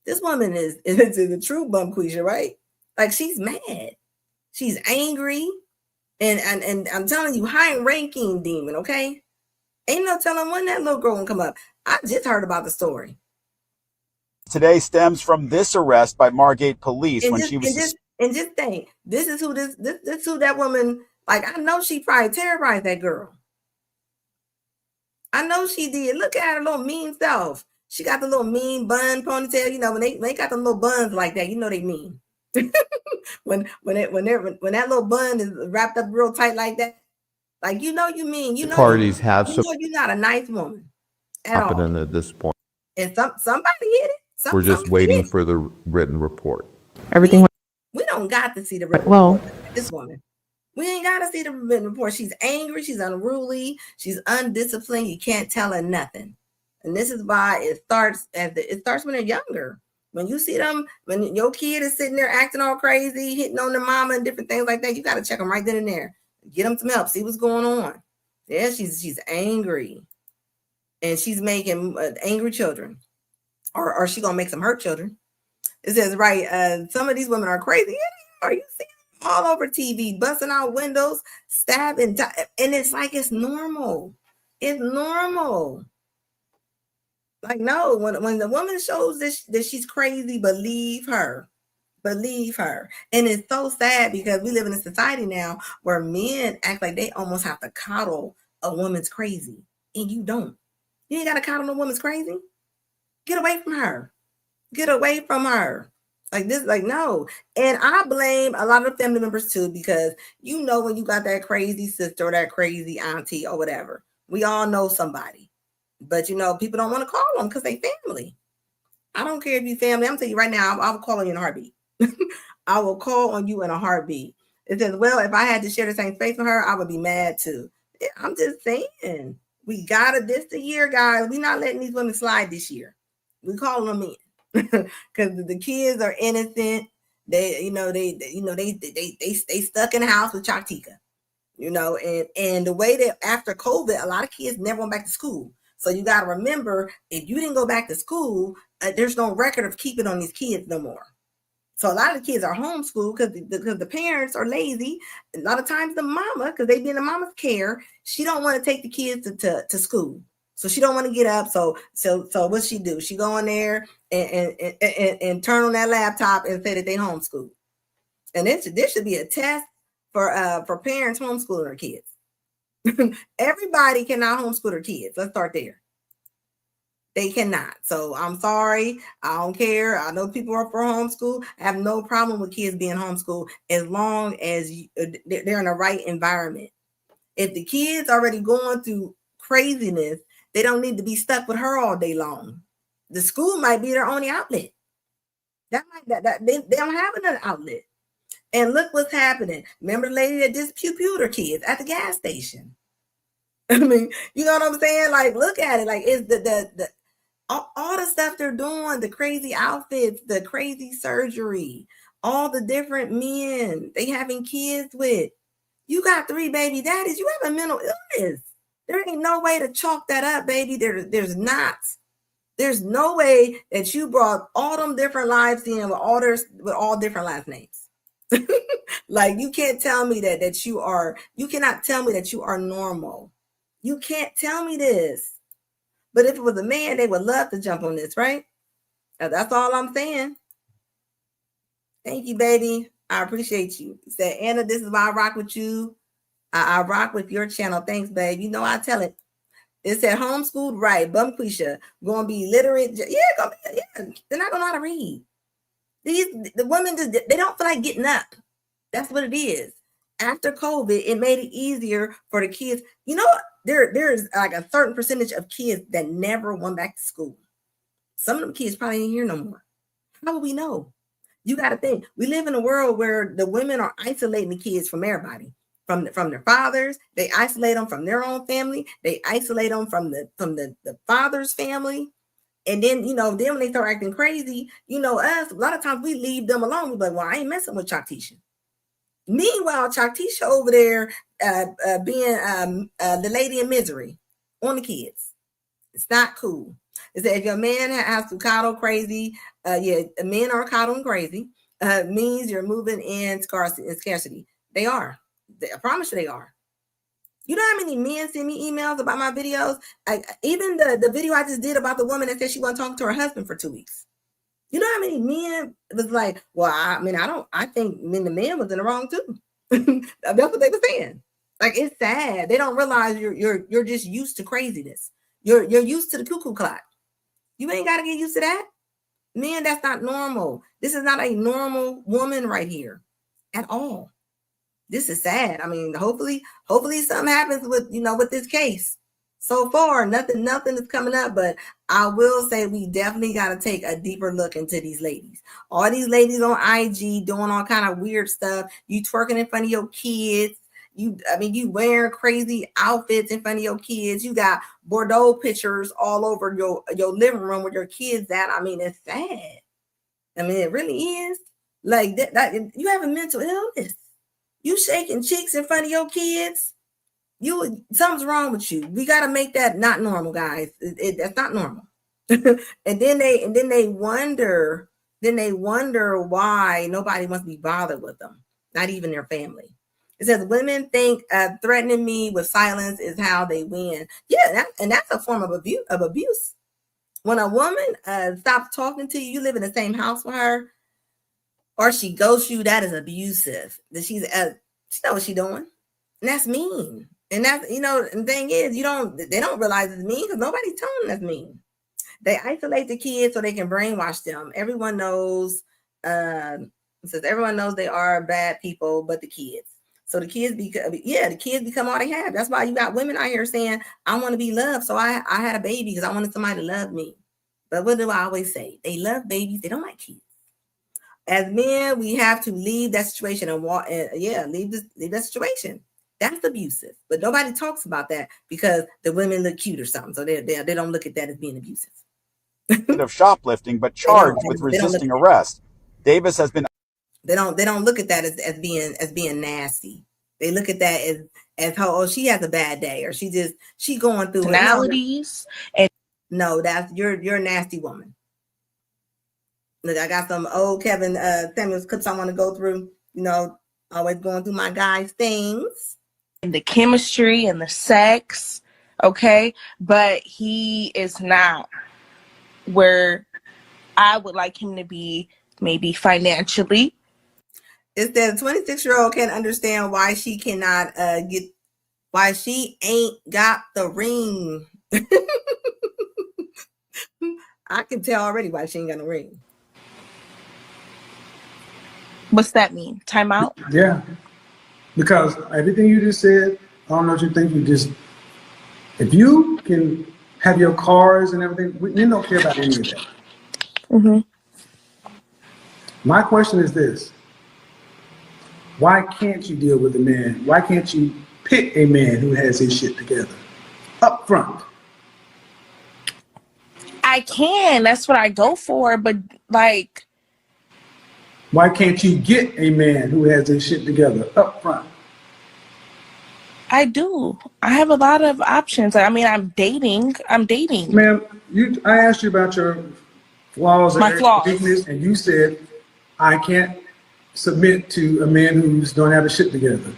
This woman is a true bum Quisha, right? Like she's mad, she's angry, and I'm telling you, high ranking demon. Okay, ain't no telling when that little girl gonna come up. I just heard about the story.
Today stems from this arrest by Margate police when she was.
And just think, this is who this who that woman. Like, I know she probably terrorized that girl. I know she did. Look at her little mean self. She got the little mean bun ponytail. You know, when they got the little buns like that, you know they mean. when that little bun is wrapped up real tight like that, like you mean. You know,
parties have
you know you're not a nice woman at all.
At this point,
and somebody hit it.
We're just waiting for the written report.
Everything.
We don't got to see the written
report.
This woman. We ain't got to see the written report. She's angry. She's unruly. She's undisciplined. You can't tell her nothing. And this is why it starts when they're younger. When you see them, when your kid is sitting there acting all crazy, hitting on their mama and different things like that, you got to check them right then and there. Get them some help. See what's going on. Yeah, she's angry. And she's making angry children. Or she going to make some hurt children. It says, right, some of these women are crazy. Are you seeing all over TV, busting out windows, stabbing, and it's like it's normal. It's normal. Like, no, when the woman shows that she's crazy, believe her. Believe her. And it's so sad because we live in a society now where men act like they almost have to coddle a woman's crazy. And you don't. You ain't got to coddle a woman's crazy. Get away from her. Get away from her. Like this, like no. And I blame a lot of family members too, because you know when you got that crazy sister or that crazy auntie or whatever, we all know somebody. But you know, people don't want to call them because they family. I don't care if you family. I'm telling you right now, I will call on you in a heartbeat. I will call on you in a heartbeat. It says, well, if I had to share the same space with her, I would be mad too. I'm just saying, we gotta this the year, guys. We're not letting these women slide this year. We calling them in. Because the kids are innocent. They stuck in the house with Choctika, and the way that after COVID, a lot of kids never went back to school. So you got to remember, if you didn't go back to school, there's no record of keeping on these kids no more. So a lot of the kids are homeschooled because the parents are lazy. A lot of times the mama, because they be in the mama's care, she don't want to take the kids to school. So she don't want to get up. So what she do? She go in there and turn on that laptop and say that they homeschool. And there should be a test for parents homeschooling their kids. Everybody cannot homeschool their kids. Let's start there. They cannot. So I'm sorry. I don't care. I know people are for homeschool. I have no problem with kids being homeschooled as long as they're in the right environment. If the kids already going through craziness, they don't need to be stuck with her all day long. The school might be their only outlet. They don't have another outlet. And look what's happening. Remember the lady that just pewed her kids at the gas station? I mean, you know what I'm saying? Like, look at it. Like, it's all the stuff they're doing, the crazy outfits, the crazy surgery, all the different men they having kids with. You got 3 baby daddies. You have a mental illness. There ain't no way to chalk that up, baby. There's not. There's no way that you brought all them different lives in with all different last names. Like, you can't tell me that you cannot tell me that you are normal. You can't tell me this. But if it was a man, they would love to jump on this, right? That's all I'm saying. Thank you, baby. I appreciate you. You said, Anna, this is why I rock with you. I rock with your channel. Thanks, babe. You know I tell it. It said homeschooled, right? Bumquisha, gonna be literate. Yeah, they're not gonna know how to read. The women they don't feel like getting up. That's what it is. After COVID, it made it easier for the kids. You know, there's like a certain percentage of kids that never went back to school. Some of them kids probably ain't here no more. How will we know? You got to think. We live in a world where the women are isolating the kids from everybody, from their fathers. They isolate them from their own family. They isolate them from the father's family. And then, then when they start acting crazy, us, a lot of times we leave them alone. We're like, well, I ain't messing with Chaktisha. Meanwhile, Chaktisha over there being the lady in misery on the kids. It's not cool. It said if your man has to coddle crazy, men are coddling crazy, means you're moving in scarcity. They are. I promise you they are. You know how many men send me emails about my videos? Even the video I just did about the woman that said she wasn't talking to her husband for 2 weeks. You know how many men was like, well, I think the man was in the wrong too. That's what they were saying. Like, it's sad. They don't realize you're just used to craziness. You're used to the cuckoo clock. You ain't got to get used to that. Man, that's not normal. This is not a normal woman right here at all. This is sad. I mean, hopefully something happens with this case. So far, nothing is coming up, but I will say we definitely got to take a deeper look into these ladies. All these ladies on IG doing all kind of weird stuff. You twerking in front of your kids. You wearing crazy outfits in front of your kids. You got Bordeaux pictures all over your living room with your kids at. I mean, it's sad. I mean, it really is. Like that you have a mental illness. You shaking cheeks in front of your kids. Something's wrong with you. We got to make that not normal, guys. That's not normal. and then they wonder why nobody wants to be bothered with them, not even their family. It says women think threatening me with silence is how they win. Yeah, that's a form of abuse. When a woman stops talking to you, you live in the same house with her, or she ghosts you, that is abusive. That she knows what she's doing, and that's mean. And that's the thing is, they don't realize it's mean because nobody's telling them that's mean. They isolate the kids so they can brainwash them. Everyone knows. It says everyone knows they are bad people, but the kids. So the kids become all they have. That's why you got women out here saying, I want to be loved. So I had a baby because I wanted somebody to love me. But what do I always say? They love babies. They don't like kids. As men, we have to leave that situation and walk. Leave that situation. That's abusive. But nobody talks about that because the women look cute or something. So they don't look at that as being abusive.
Of shoplifting, but charged with resisting arrest. Davis has been.
They don't look at that as being nasty. They look at that as how she has a bad day or she going through
personalities.
No, that's you're a nasty woman. Look, I got some old Kevin Samuels clips I want to go through. Always going through my guys' things.
And the chemistry and the sex, okay? But he is not where I would like him to be, maybe financially.
It's that 26-year-old can't understand why she cannot why she ain't got the ring. I can tell already why she ain't got no ring.
What's that mean? Time out?
Yeah. Because everything you just said, I don't know what you think. If you can have your cars and everything, we don't care about any of that.
Mm-hmm.
My question is this. Why can't you deal with a man? Why can't you pick a man who has his shit together up front?
I can. That's what I go for. But
Why can't you get a man who has his shit together up front?
I do. I have a lot of options. I mean, I'm dating.
Ma'am, I asked you about your flaws
My
and
flaws.
weakness, and you said, I can't submit to a man who's don't have his shit together.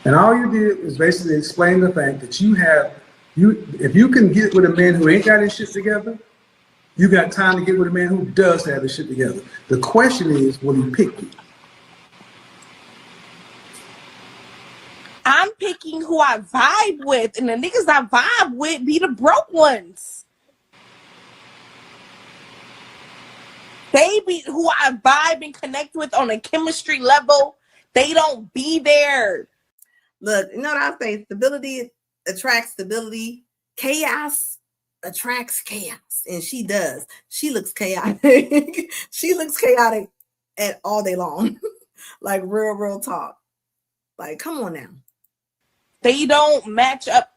And all you did is basically explain the fact that if you can get with a man who ain't got his shit together, you got time to get with a man who does have his shit together. The question is, will he pick you?
I'm picking who I vibe with, and the niggas I vibe with be the broke ones. They be who I vibe and connect with on a chemistry level. They don't be there.
Look, you know what I say? Stability attracts stability. Chaos attracts chaos. And she does. She looks chaotic. She looks chaotic all day long. Like real talk. Like, come on now.
They don't match up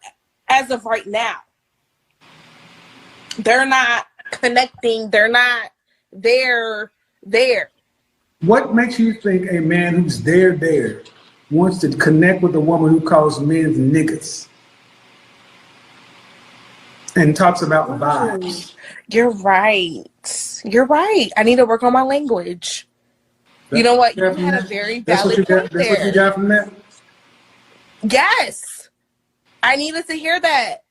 as of right now. They're not connecting. They're not there.
What makes you think a man who's there wants to connect with a woman who calls men niggas and talks about vibes?
You're right. I need to work on my language. You know what? You had a very valid point there.
That's what you got from that?
Yes. I needed to hear that.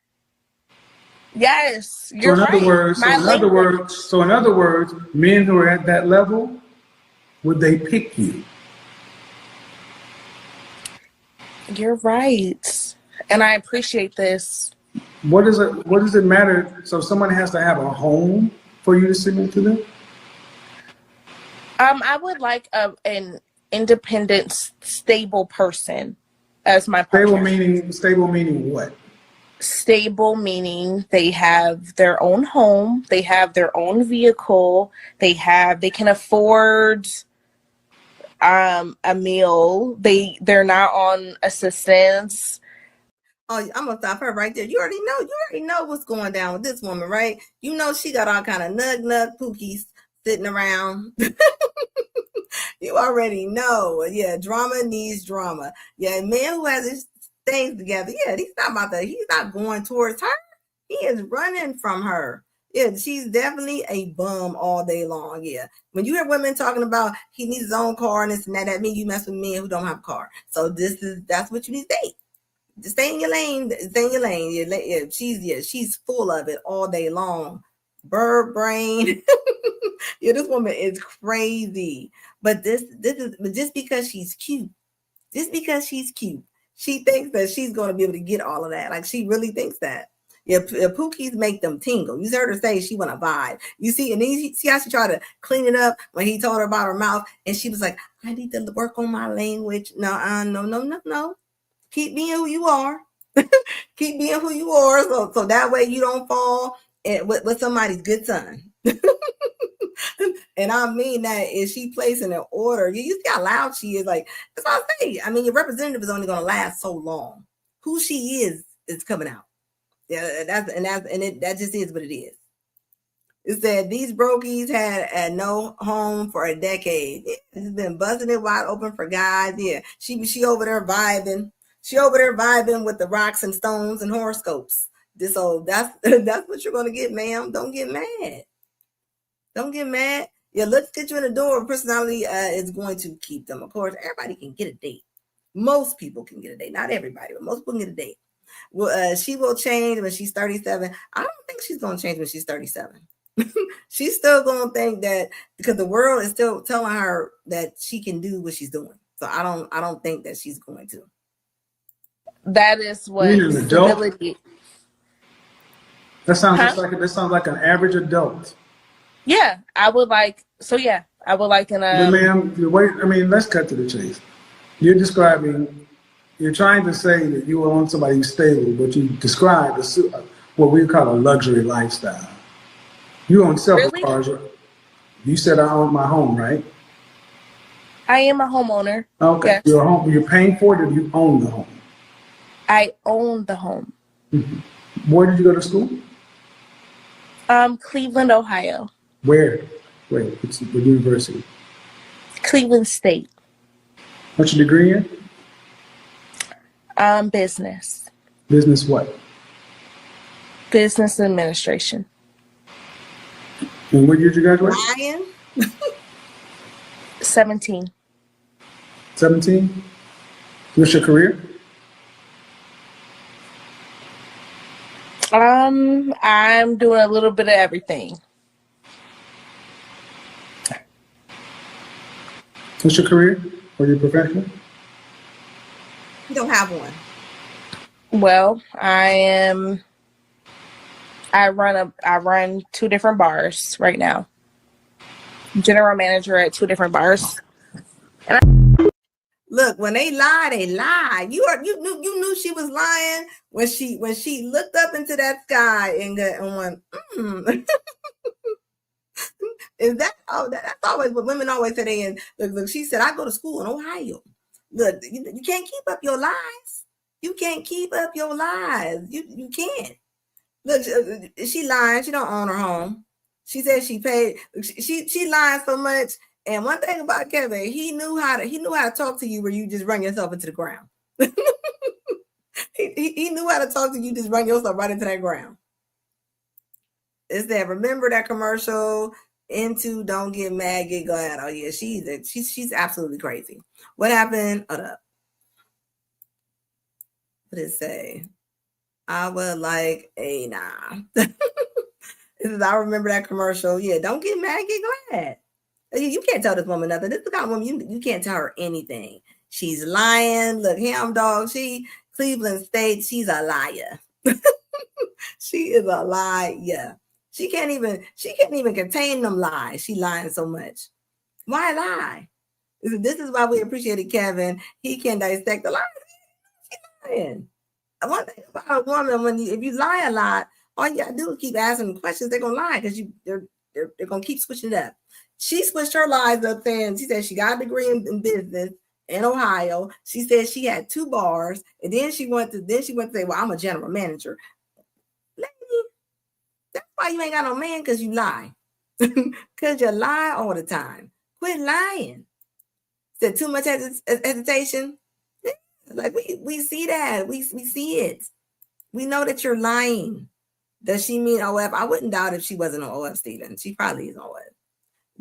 Yes. You're right.
So in other words, men who are at that level, would they pick you?
You're right. And I appreciate this.
What does it matter? So someone has to have a home for you to submit to them?
I would like an independent, stable person as my partner.
Stable meaning what?
Stable meaning they have their own home, they have their own vehicle, they can afford a meal, they're not on assistance.
Oh, I'm gonna stop her right there. You already know what's going down with this woman, right? You know she got all kind of nug pookies sitting around. You already know. Yeah, drama needs drama. Yeah, a man who has his things together, yeah, he's not going towards her. He is running from her. Yeah, she's definitely a bum all day long. Yeah. When you hear women talking about he needs his own car and this and that means you mess with men who don't have a car. So that's what you need to date. Just stay in your lane. Stay in your lane. Yeah, she's full of it all day long. Bird brain. Yeah, this woman is crazy. But this is just because she's cute. Just because she's cute, she thinks that she's going to be able to get all of that. Like, she really thinks that. Yeah, pookies make them tingle. You heard her say she want to vibe. You see, and then you see how she tried to clean it up when he told her about her mouth, and she was like, "I need to work on my language." No. Keep being who you are. Keep being who you are, so that way you don't fall with somebody's good son. And I mean that, is she placing an order? You see how loud she is. Like, that's what I say. I mean, your representative is only going to last so long. Who she is coming out. Yeah, that just is what it is. It said these brokies had no home for a decade. It's been busting it wide open for guys. Yeah, she over there vibing. She over there vibing with the rocks and stones and horoscopes. That's what you're gonna get, ma'am. Don't get mad. Don't get mad. Yeah, let's get you in the door. Personality is going to keep them. Of course, everybody can get a date. Most people can get a date. Not everybody, but most people can get a date. Well, she will change when she's 37. I don't think she's going to change when she's 37. She's still going to think that, because the world is still telling her that she can do what she's doing. So I don't think that she's going to.
That is what stability.
That sounds like an average adult.
Yeah, I would like an.
But ma'am, let's cut to the chase. You're trying to say that you want somebody who's stable, but you describe what we call a luxury lifestyle. You own several cars. You said I own my home, right?
I am a homeowner.
Okay.
Yes.
You're paying for it, or you own the home?
I own the home.
Mm-hmm. Where did you go to school?
Cleveland, Ohio.
Where? It's the university.
Cleveland State.
What's your degree in?
Business.
Business what?
Business administration.
And what year did you graduate?
Lying.
17.
17? What's your career?
I'm doing a little bit of everything.
What's your career or your profession?
You don't have one.
Well, I run 2 different bars right now. General manager at 2 different bars.
Look, when they lie, they lie. You knew she was lying when she looked up into that sky and went, Is that that's always what women always say. They look, she said, I go to school in Ohio. Look, you can't keep up your lies. You can't keep up your lies. You can't. Look, she lying. She don't own her home. She said she paid. She lying so much. And one thing about Kevin, he knew how to talk to you where you just run yourself into the ground. he knew how to talk to you, just run yourself right into that ground. Is that, remember that commercial? Into don't get mad, get glad. Oh yeah, she's absolutely crazy. What happened? Hold up. What did it say? I would like a nah. I remember that commercial. Yeah, don't get mad, get glad. You can't tell this woman nothing. This is the kind of woman you can't tell her anything. She's lying. Look, ham dog. She Cleveland State. She's a liar. She is a liar. She can't even contain them lies. She lying so much. Why lie? This is why we appreciated Kevin. He can dissect the lies. She's lying. One thing about a woman, if you lie a lot, all you gotta do is keep asking them questions. They're gonna lie because they're gonna keep switching it up. She switched her lies up, saying she said she got a degree in business in Ohio. She said she had 2 bars, and then she went to say, well, I'm a general manager. Lady, that's why you ain't got no man, because you lie. Because you lie all the time. Quit lying. Said too much hesitation. Like we see that. We see it. We know that you're lying. Does she mean OF? I wouldn't doubt if she wasn't on OF, Steven. She probably is on OF.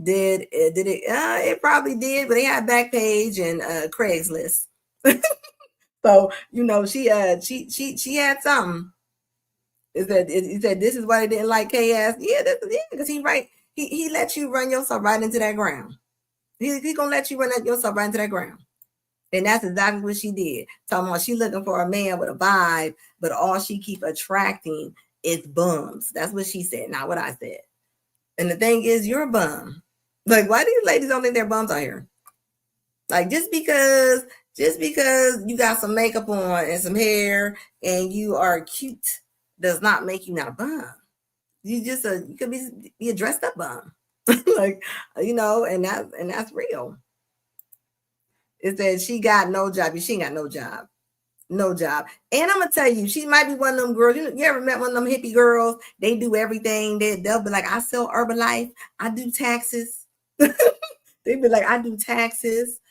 Did it? It probably did, but they had Backpage and Craigslist. So she had something. He said this is why they didn't like KS. Yeah, because he let you run yourself right into that ground. He gonna let you run yourself right into that ground. And that's exactly what she did. Talking about she looking for a man with a vibe, but all she keep attracting is bums. That's what she said, not what I said. And the thing is, you're a bum. Like, why do you ladies don't think they're bums out here? Like, just because you got some makeup on and some hair and you are cute does not make you not a bum. You just you could be a dressed up bum. Like, and that's real. It said she got no job. She ain't got no job. No job. And I'm gonna tell you, she might be one of them girls. You ever met one of them hippie girls? They do everything. They'll be like, I sell Herbalife. I do taxes. They be like, I do taxes.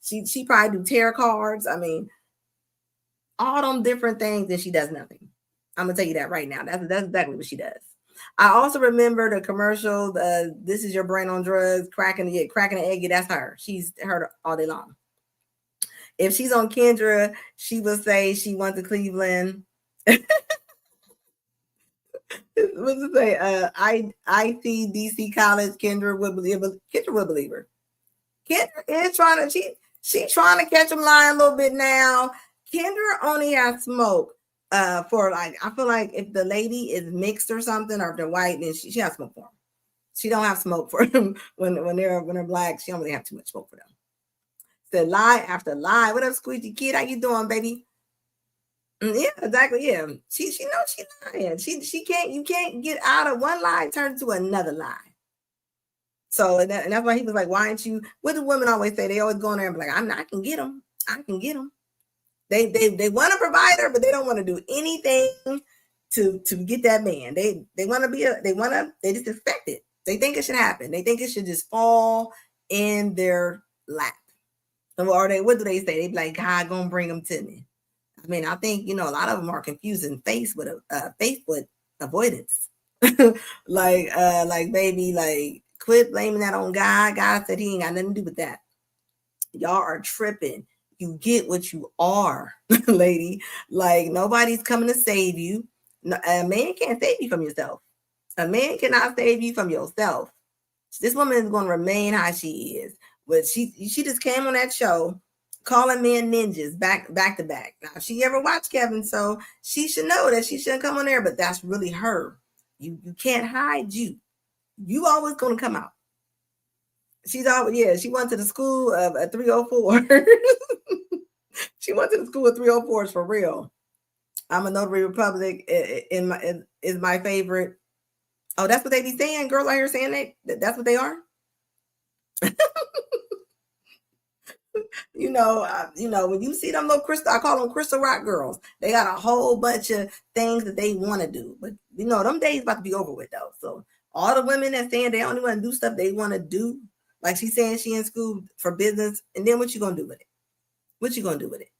She probably do tarot cards. I mean, all them different things, and she does nothing. I'm gonna tell you that right now. That's exactly what she does. I also remember the commercial. This is your brain on drugs. Cracking the egg. That's her. She's heard all day long. If she's on Kendra, she will say she went to Cleveland. What's it say? ICDC college. Kendra would believe her. Kendra is trying to. She's trying to catch him lying a little bit now. Kendra only has smoke for I feel like if the lady is mixed or something, or if they're white, then she has smoke for them. She don't have smoke for them when they're black. She don't really have too much smoke for them. Said lie after lie. What up, Squeegee Kid? How you doing, baby? Yeah, exactly. Yeah, she knows she's lying. She can't. You can't get out of one lie, turn to another lie. So and that's why he was like, "Why aren't you?" What do women always say? They always go in there and be like, I can get them. I can get them. They want a provider, but they don't want to do anything to get that man. They want to be they just expect it. They think it should happen. They think it should just fall in their lap. Or what do they say? They be like, God gonna bring them to me. I mean, I think, a lot of them are confusing faith with avoidance. like baby, like quit blaming that on God. God said he ain't got nothing to do with that. Y'all are tripping. You get what you are, lady. Like nobody's coming to save you. A man can't save you from yourself. A man cannot save you from yourself. This woman is going to remain how she is. But she just came on that show calling men ninjas back to back. Now, if she ever watched Kevin, so she should know that she shouldn't come on there, but that's really her. You can't hide you. You always going to come out. She's always, she went to the school of a 304. She went to the school of 304s for real. I'm a Notary Republic is my favorite. Oh, that's what they be saying. Girls out here saying that's what they are. When you see them little crystal, I call them crystal rock girls. They got a whole bunch of things that they want to do, but them days about to be over with though. So all the women that saying they only want to do stuff they want to do, like she's saying she in school for business, and then what you gonna do with it? What you gonna do with it?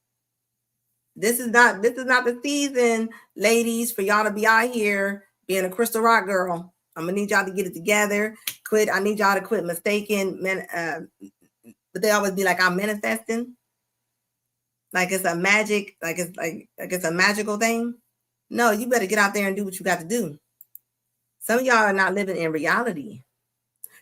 This is not the season, ladies, for y'all to be out here being a crystal rock girl. I'm gonna need y'all to get it together. I need y'all to quit mistaking men. But they always be like, I'm manifesting. Like it's a magic, like it's a magical thing. No, you better get out there and do what you got to do. Some of y'all are not living in reality.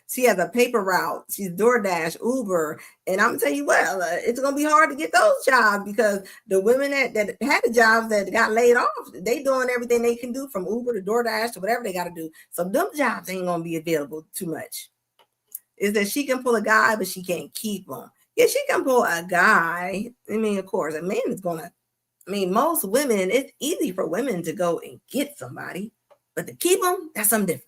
She has a paper route. She's DoorDash, Uber. And I'm going to tell you what, it's going to be hard to get those jobs because the women that had the jobs that got laid off, they doing everything they can do from Uber to DoorDash to whatever they got to do. So them jobs ain't going to be available too much. Is that she can pull a guy, but she can't keep him. Yeah, she can pull a guy. I mean, of course, a man is going to, most women, it's easy for women to go and get somebody, but to keep them, that's something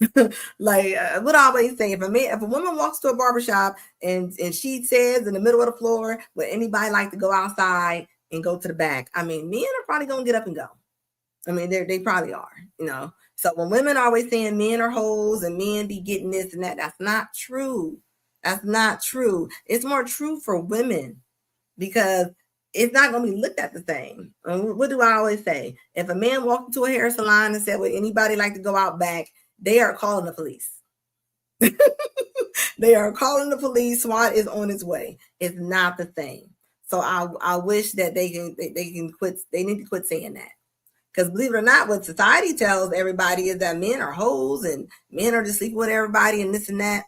different. Like what I always say, if a woman walks to a barbershop and she says in the middle of the floor, would anybody like to go outside and go to the back? Men are probably gonna get up and go. They probably are, So when women are always saying men are hoes and men be getting this and that, that's not true. That's not true. It's more true for women because it's not going to be looked at the same. What do I always say? If a man walked into a hair salon and said, would anybody like to go out back? They are calling the police. They are calling the police. SWAT is on its way. It's not the same. So I wish that they can quit. They need to quit saying that. Because believe it or not, what society tells everybody is that men are hoes and men are just sleeping with everybody and this and that.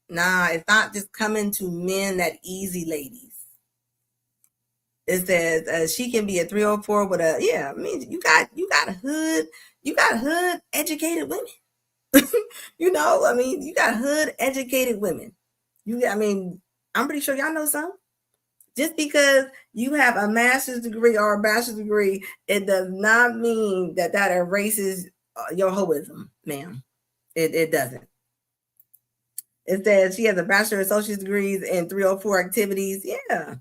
Nah, it's not just coming to men that easy, ladies. It says she can be a 304 with you got hood educated women. You got hood educated women. I'm pretty sure y'all know some. Just because you have a master's degree or a bachelor's degree, it does not mean that erases your hoism, ma'am. It doesn't. It says she has a bachelor and associate's degrees in 304 activities. Yeah.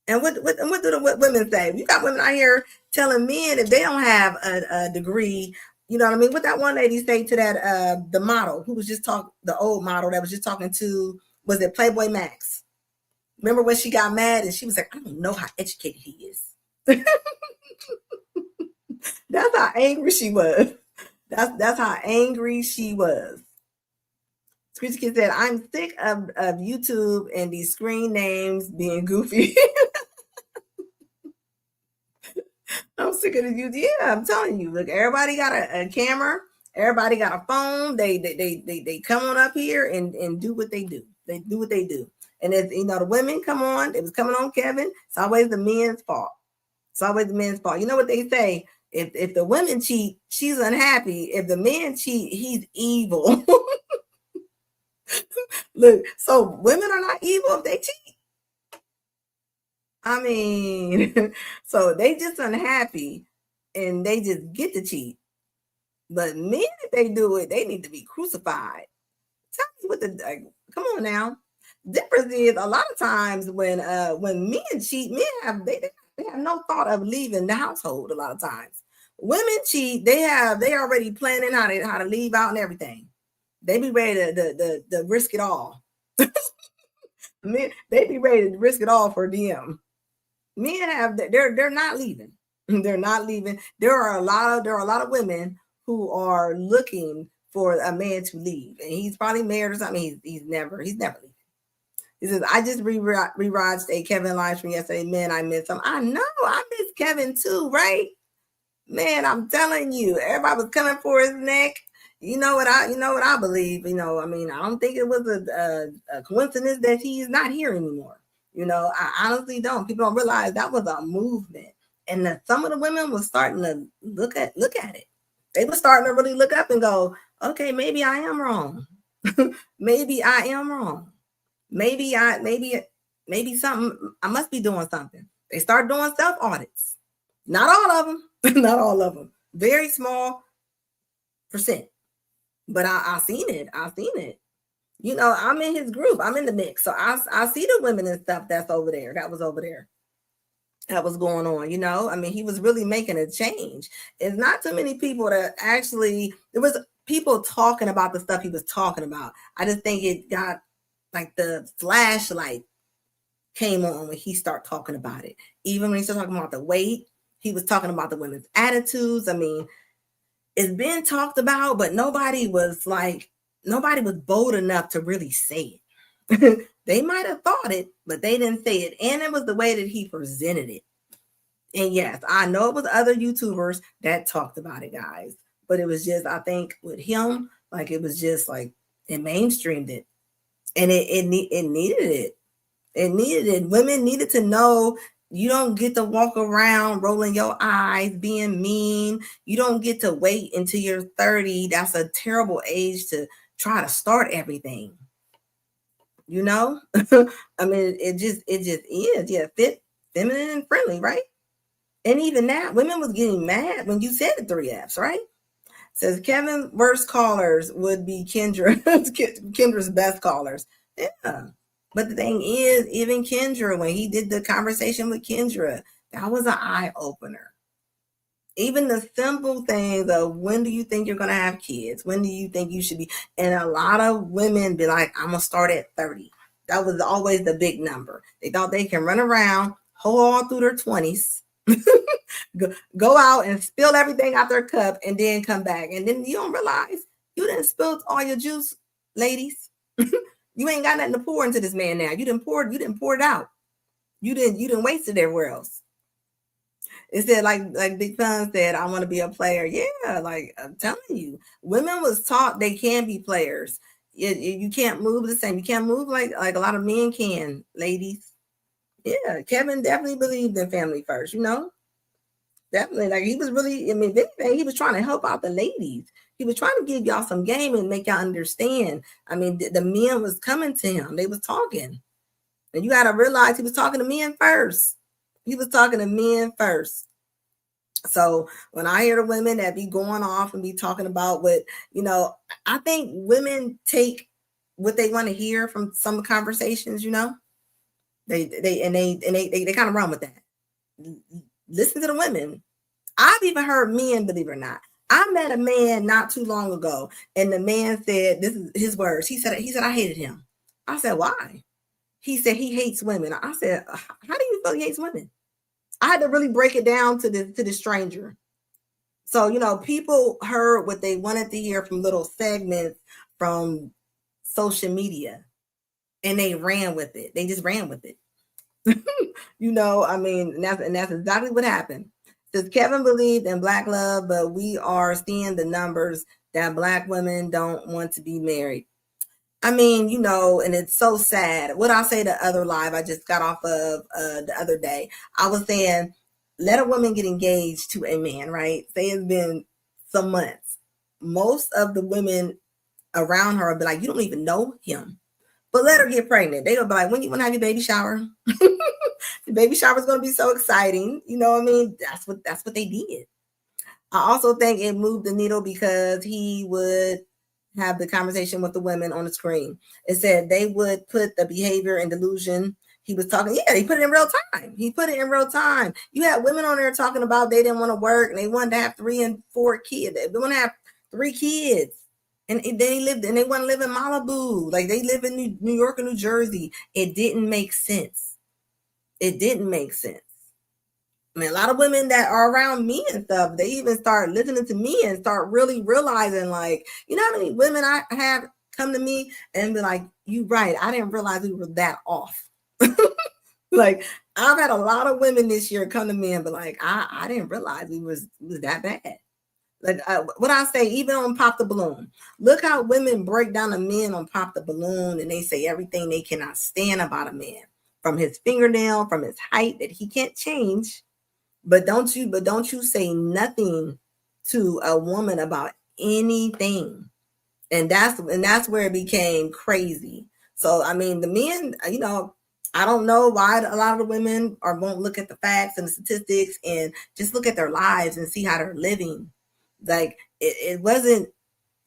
And what do the women say? You got women out here telling men if they don't have a degree, you know what I mean? What that one lady say to that the model who was just the old model that was just talking to, was it Playboy Max? Remember when she got mad and she was like, I don't know how educated he is. That's how angry she was. That's how angry she was. Screechy Kid said, I'm sick of YouTube and these screen names being goofy. I'm sick of the YouTube. Yeah, I'm telling you. Look, everybody got a camera. Everybody got a phone. They come on up here and do what they do. They do what they do. And if the women come on, it was coming on Kevin. It's always the men's fault. It's always the men's fault. You know what they say? If the women cheat, she's unhappy. If the man cheat, he's evil. Look, so women are not evil if they cheat. So they just unhappy and they just get to cheat. But men, if they do it, they need to be crucified. Tell me what come on now. Difference is a lot of times when men cheat, men have they have no thought of leaving the household. A lot of times, women cheat. They already planning how to leave out and everything. They be ready to risk it all. Men, they be ready to risk it all for DM. Men have they're not leaving. They're not leaving. There are a lot of women who are looking for a man to leave, and he's probably married or something. He's never leaving. He says, I just rewatched a Kevin live stream yesterday. Man, I miss him. I know, I miss Kevin too, right? Man, I'm telling you, everybody was coming for his neck. You know what I believe. I mean, I don't think it was a coincidence that he's not here anymore. I honestly don't. People don't realize that was a movement, and that some of the women was starting to look at it. They were starting to really look up and go, okay, maybe I am wrong. Maybe I am wrong. Maybe something, I must be doing something. They start doing self audits. Not all of them, not all of them. Very small percent. But I seen it. I'm in his group. I'm in the mix. So I see the women and stuff that's over there. That was over there. That was going on, I mean, he was really making a change. It's not too many people that actually, there was people talking about the stuff he was talking about. I just think it got like the flashlight came on when he started talking about it. Even when he started talking about the weight, he was talking about the women's attitudes. I mean, it's been talked about, but nobody was bold enough to really say it. They might have thought it, but they didn't say it. And it was the way that he presented it. And yes, I know it was other YouTubers that talked about it, guys. But it was just, I think with him, like it was just like it mainstreamed it. And it needed it. It needed it. Women needed to know you don't get to walk around rolling your eyes, being mean. You don't get to wait until you're 30. That's a terrible age to try to start everything. I mean, it just is. Yeah, fit, feminine, and friendly, right? And even now, women was getting mad when you said the 3 Fs, right? Says Kevin worst callers would be Kendra's best callers. Yeah. But the thing is, even Kendra, when he did the conversation with Kendra, that was an eye opener. Even the simple things of when do you think you're going to have kids? When do you think you should be? And a lot of women be like, I'm going to start at 30. That was always the big number. They thought they can run around, hold all through their 20s, go out and spill everything out their cup and then come back. And then you don't realize you didn't spill all your juice, ladies. You ain't got nothing to pour into this man now. You didn't pour it out. You didn't waste it everywhere else. It said like Big Pun said, I want to be a player. Yeah, like I'm telling you, women was taught they can be players. You can't move the same. You can't move like a lot of men can, ladies. Yeah, Kevin definitely believed in family first, Definitely. Like he was really, I mean, if anything, he was trying to help out the ladies. He was trying to give y'all some game and make y'all understand. I mean, the men was coming to him. They was talking. And you got to realize he was talking to men first. He was talking to men first. So when I hear the women that be going off and be talking about what, I think women take what they want to hear from some conversations, They kind of run with that. Listen to the women. I've even heard men, believe it or not. I met a man not too long ago, and the man said, this is his words. He said, I hated him. I said, why? He said he hates women. I said, how do you feel he hates women? I had to really break it down to the stranger. So, people heard what they wanted to hear from little segments from social media, and they ran with it. They just ran with it. I mean, and that's exactly what happened. Says Kevin believed in Black love, but we are seeing the numbers that Black women don't want to be married. I mean, and it's so sad. What I say the other live I just got off of the other day, I was saying, let a woman get engaged to a man, right? Say it's been some months. Most of the women around her will be like, you don't even know him. But let her get pregnant. They'll be like, when you want to have your baby shower? The baby shower is going to be so exciting. You know what I mean? That's what they did. I also think it moved the needle because he would have the conversation with the women on the screen. It said they would put the behavior and delusion. He was talking. Yeah, he put it in real time. You had women on there talking about they didn't want to work and they wanted to have 3 and 4 kids. They want to have 3 kids. And they want to live in Malibu, like they live in New York or New Jersey. It didn't make sense. It didn't make sense. I mean, a lot of women that are around me and stuff, they even start listening to me and start really realizing, like, you know how many women I have come to me and be like, "You right, I didn't realize we were that off." Like, I've had a lot of women this year come to me and be like, I didn't realize we was that bad. Like what I say, even on Pop the Balloon, look how women break down a man on Pop the Balloon, and they say everything they cannot stand about a man, from his fingernail, from his height that he can't change. But don't you say nothing to a woman about anything. And that's where it became crazy. So I mean, the men, you know, I don't know why a lot of the women won't look at the facts and the statistics and just look at their lives and see how they're living. Like it wasn't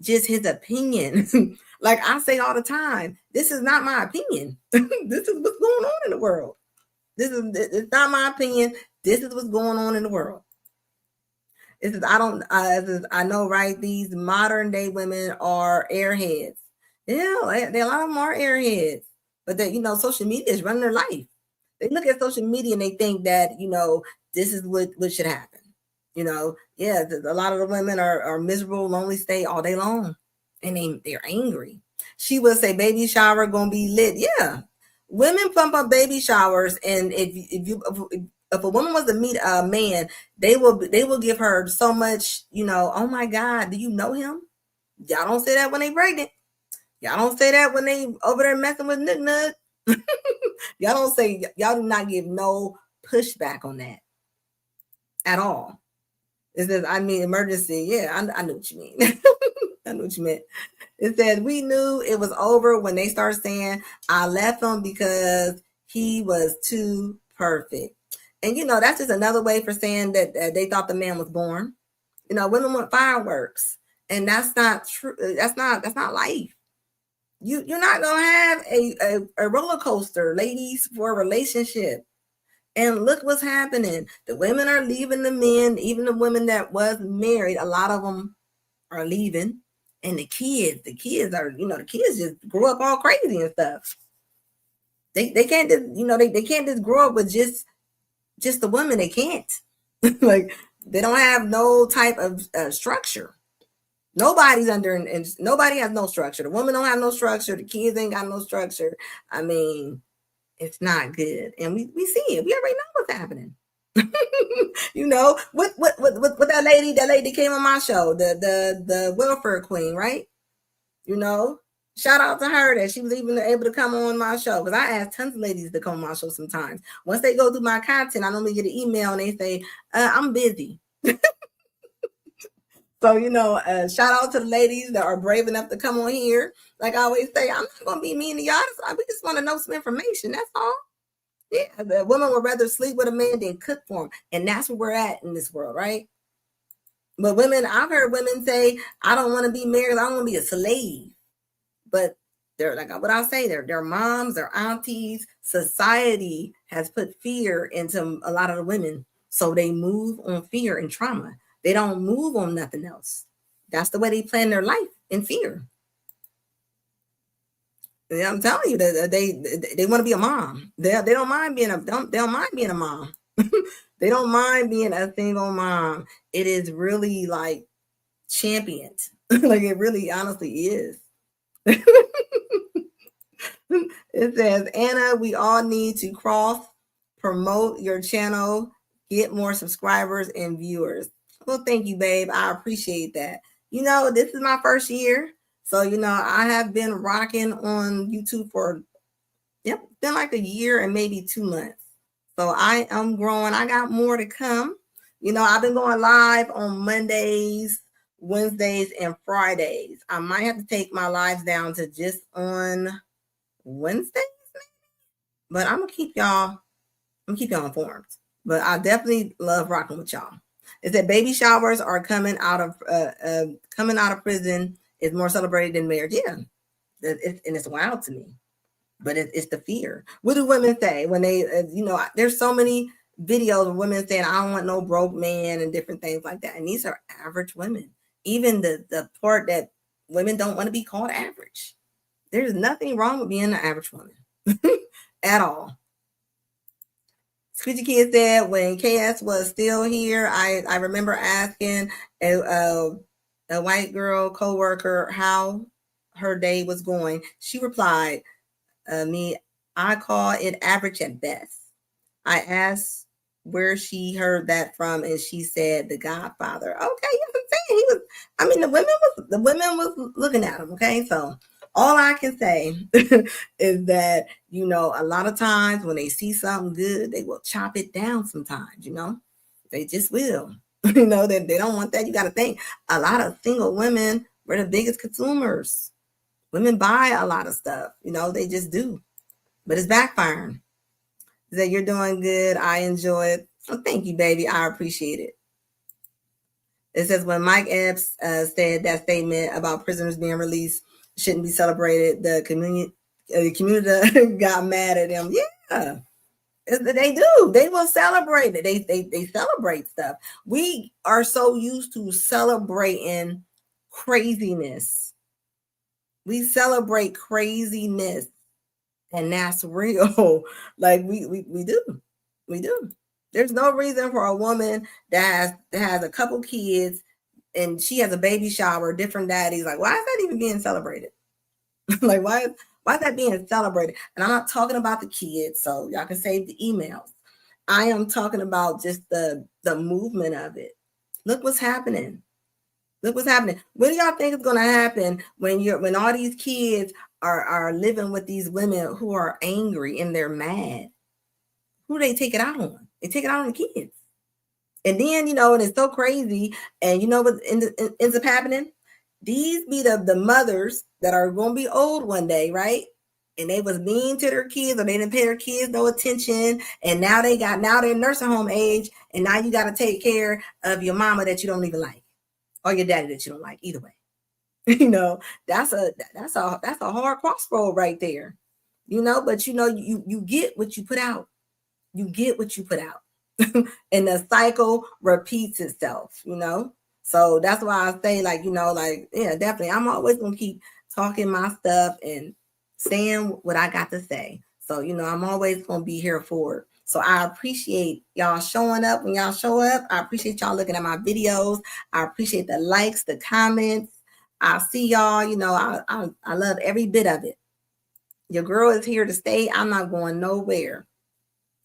just his opinion. Like I say all the time, this is not my opinion. This is what's going on in the world. It's not my opinion. This is what's going on in the world. It says, I know, right? These modern day women are airheads. Yeah, a lot of them are airheads. But that, you know, social media is running their life. They look at social media and they think that, you know, this is what should happen. You know, yeah, a lot of the women are miserable, lonely state all day long. And they're angry. She will say baby shower gonna be lit. Yeah. Women pump up baby showers, and if a woman wants to meet a man, they will give her so much, you know, oh my God, do you know him? Y'all don't say that when they pregnant. Y'all don't say that when they over there messing with nut. Y'all do not give no pushback on that at all. It says, I mean, emergency. Yeah, I know what you mean. I know what you meant. It says, we knew it was over when they started saying, I left him because he was too perfect. And, you know, that's just another way for saying that they thought the man was born. You know, women want fireworks. And that's not true. That's not life. You're not going to have a roller coaster, ladies, for a relationship. And look what's happening. The women are leaving the men, even the women that was married, a lot of them are leaving. And the kids are, you know, the kids just grew up all crazy and stuff. They can't just, you know, they can't just grow up with just the women. They can't. Like, they don't have no type of structure. Nobody's under, and nobody has no structure. The women don't have no structure. The kids ain't got no structure. I mean, it's not good. And we see it. We already know what's happening. You know, what that lady came on my show, the welfare queen, right? You know, shout out to her that she was even able to come on my show, because I ask tons of ladies to come on my show sometimes. Once they go through my content, I normally get an email and they say, I'm busy. So, you know, shout out to the ladies that are brave enough to come on here. Like I always say, I'm not going to be mean to y'all. We just want to know some information. That's all. Yeah, the woman would rather sleep with a man than cook for him. And that's where we're at in this world, right? But women, I've heard women say, I don't want to be married. I don't want to be a slave. But they're like what I say, their moms, their aunties, society has put fear into a lot of the women. So they move on fear and trauma. They don't move on nothing else. That's the way they plan their life, in fear. Yeah, I'm telling you that they want to be a mom. They don't mind being they don't mind being a mom. They don't mind being a single mom. It is really like championed. Like it really honestly is. It says, Anna, we all need to promote your channel, get more subscribers and viewers. Well, thank you, babe. I appreciate that. You know, this is my first year. So, you know, I have been rocking on YouTube for, been like a year and maybe 2 months. So I am growing. I got more to come. You know, I've been going live on Mondays, Wednesdays, and Fridays. I might have to take my lives down to just on Wednesdays, maybe. But I'm gonna keep y'all informed. But I definitely love rocking with y'all. It said baby showers are coming out of prison is more celebrated than marriage. Yeah, and it's wild to me. But it's the fear. What do women say when they, you know, there's so many videos of women saying, I don't want no broke man and different things like that. And these are average women. Even the part that women don't want to be called average. There's nothing wrong with being an average woman at all. Squeegee Kid said, when KS was still here, I remember asking a white girl coworker how her day was going. She replied, I call it average at best. I asked where she heard that from, and she said The Godfather. Okay, you know what I'm saying? He was, I mean, the women was looking at him, okay? So all I can say is that, you know, a lot of times when they see something good, they will chop it down sometimes, you know? They just will. You know, they don't want that. You got to think, a lot of single women were the biggest consumers. Women buy a lot of stuff, you know, they just do. But it's backfiring. That you're doing good. I enjoy it. Oh, thank you, baby. I appreciate it. It says when Mike Epps said that statement about prisoners being released shouldn't be celebrated, the community got mad at him. Yeah, they do. They will celebrate it. They celebrate stuff. We are so used to celebrating craziness. We celebrate craziness. And that's real. Like we do. There's no reason for a woman that has a couple kids and she has a baby shower, different daddies. Like, why is that even being celebrated? Like, why is that being celebrated? And I'm not talking about the kids, so y'all can save the emails. I am talking about just the movement of it. Look what's happening. Look what's happening. What do y'all think is going to happen when all these kids are living with these women who are angry and they're mad? Who do they take it out on? They take it out on the kids. And then, you know, and it's so crazy. And you know what ends up happening? These be the mothers that are going to be old one day, right? And they was mean to their kids, or they didn't pay their kids no attention. And now they're nursing home age. And now you got to take care of your mama that you don't even like, or your daddy that you don't like. Either way. You know, that's a hard crossroad right there. You know, but you know, you get what you put out. You get what you put out. And the cycle repeats itself, you know. So that's why I say, like, you know, like, yeah, definitely. I'm always gonna keep talking my stuff and saying what I got to say. So, you know, I'm always gonna be here for it. So I appreciate y'all showing up when y'all show up. I appreciate y'all looking at my videos. I appreciate the likes, the comments. I see y'all, you know, I love every bit of it. Your girl is here to stay. I'm not going nowhere.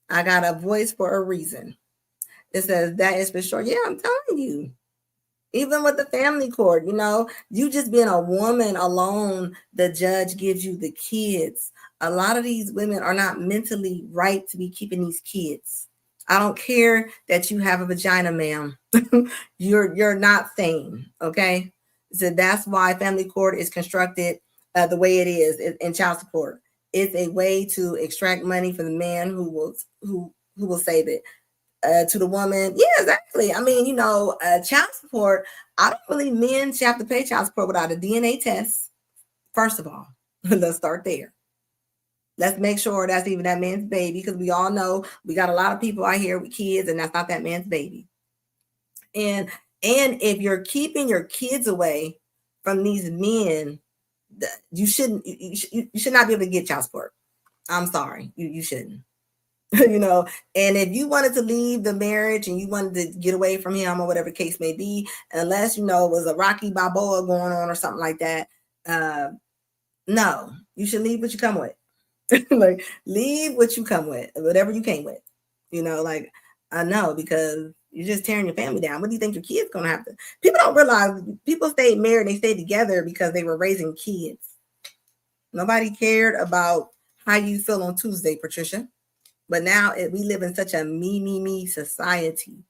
I got a voice for a reason. It says that is for sure. Yeah, I'm telling you. Even with the family court, you know, you just being a woman alone, the judge gives you the kids. A lot of these women are not mentally right to be keeping these kids. I don't care that you have a vagina, ma'am. You're not sane, okay? So that's why family court is constructed the way it is in child support. It's a way to extract money from the man who will save it. To the woman, yeah, exactly. I mean, you know, child support. I don't believe men should have to pay child support without a DNA test. First of all, let's start there. Let's make sure that's even that man's baby, because we all know we got a lot of people out here with kids, and that's not that man's baby. And if you're keeping your kids away from these men, you should not be able to get child support. I'm sorry, you shouldn't. You know, and if you wanted to leave the marriage and you wanted to get away from him or whatever the case may be, unless, you know, it was a Rocky Balboa going on or something like that, no, you should leave what you come with. Like, leave what you come with, whatever you came with. You know, like, I know, because you're just tearing your family down. What do you think your kids gonna have to? People don't realize people stayed married, they stayed together because they were raising kids. Nobody cared about how you feel on Tuesday, Patricia. But now we live in such a me society.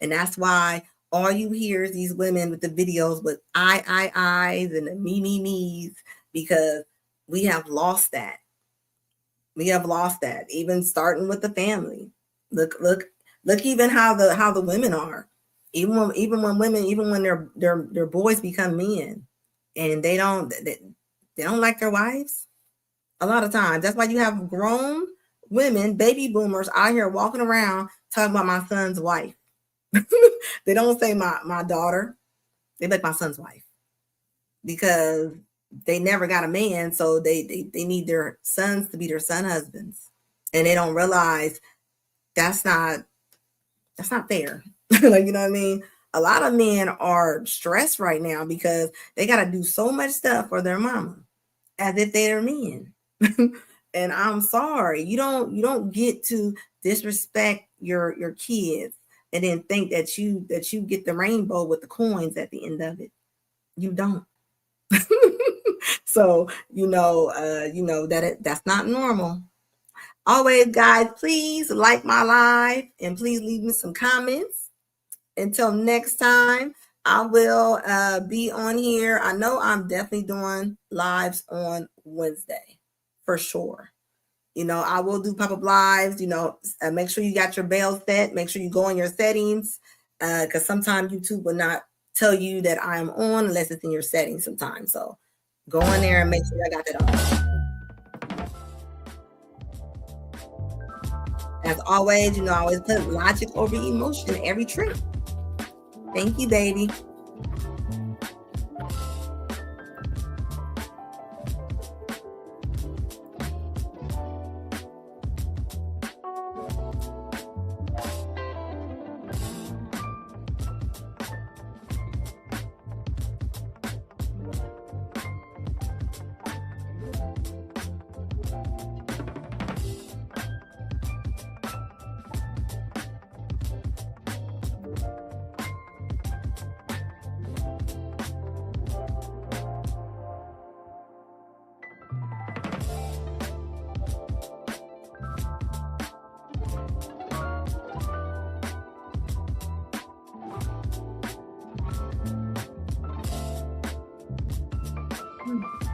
And that's why all you hear is these women with the videos with I's and the me's, because we have lost that. We have lost that, even starting with the family. Look even how the women are. Even when their boys become men and they don't like their wives. A lot of times. That's why you have grown women, baby boomers, out here walking around talking about my son's wife. They don't say my daughter. They like my son's wife. because they never got a man, so they need their sons to be their son husbands, and they don't realize that's not fair. Like, you know what I mean? A lot of men are stressed right now because they got to do so much stuff for their mama as if they're men. And I'm sorry, you don't get to disrespect your kids and then think that you get the rainbow with the coins at the end of it. You don't. So that's not normal. Always, guys, please like my live and please leave me some comments. Until next time, I will be on here. I know I'm definitely doing lives on Wednesday for sure. I will do pop-up lives. Make sure you got your bell set. Make sure you go in your settings, because sometimes YouTube will not tell you that I'm on unless it's in your settings sometimes. So go in there and make sure I got that on. As always, I always put logic over emotion in every trick. Thank you, baby. Hmm.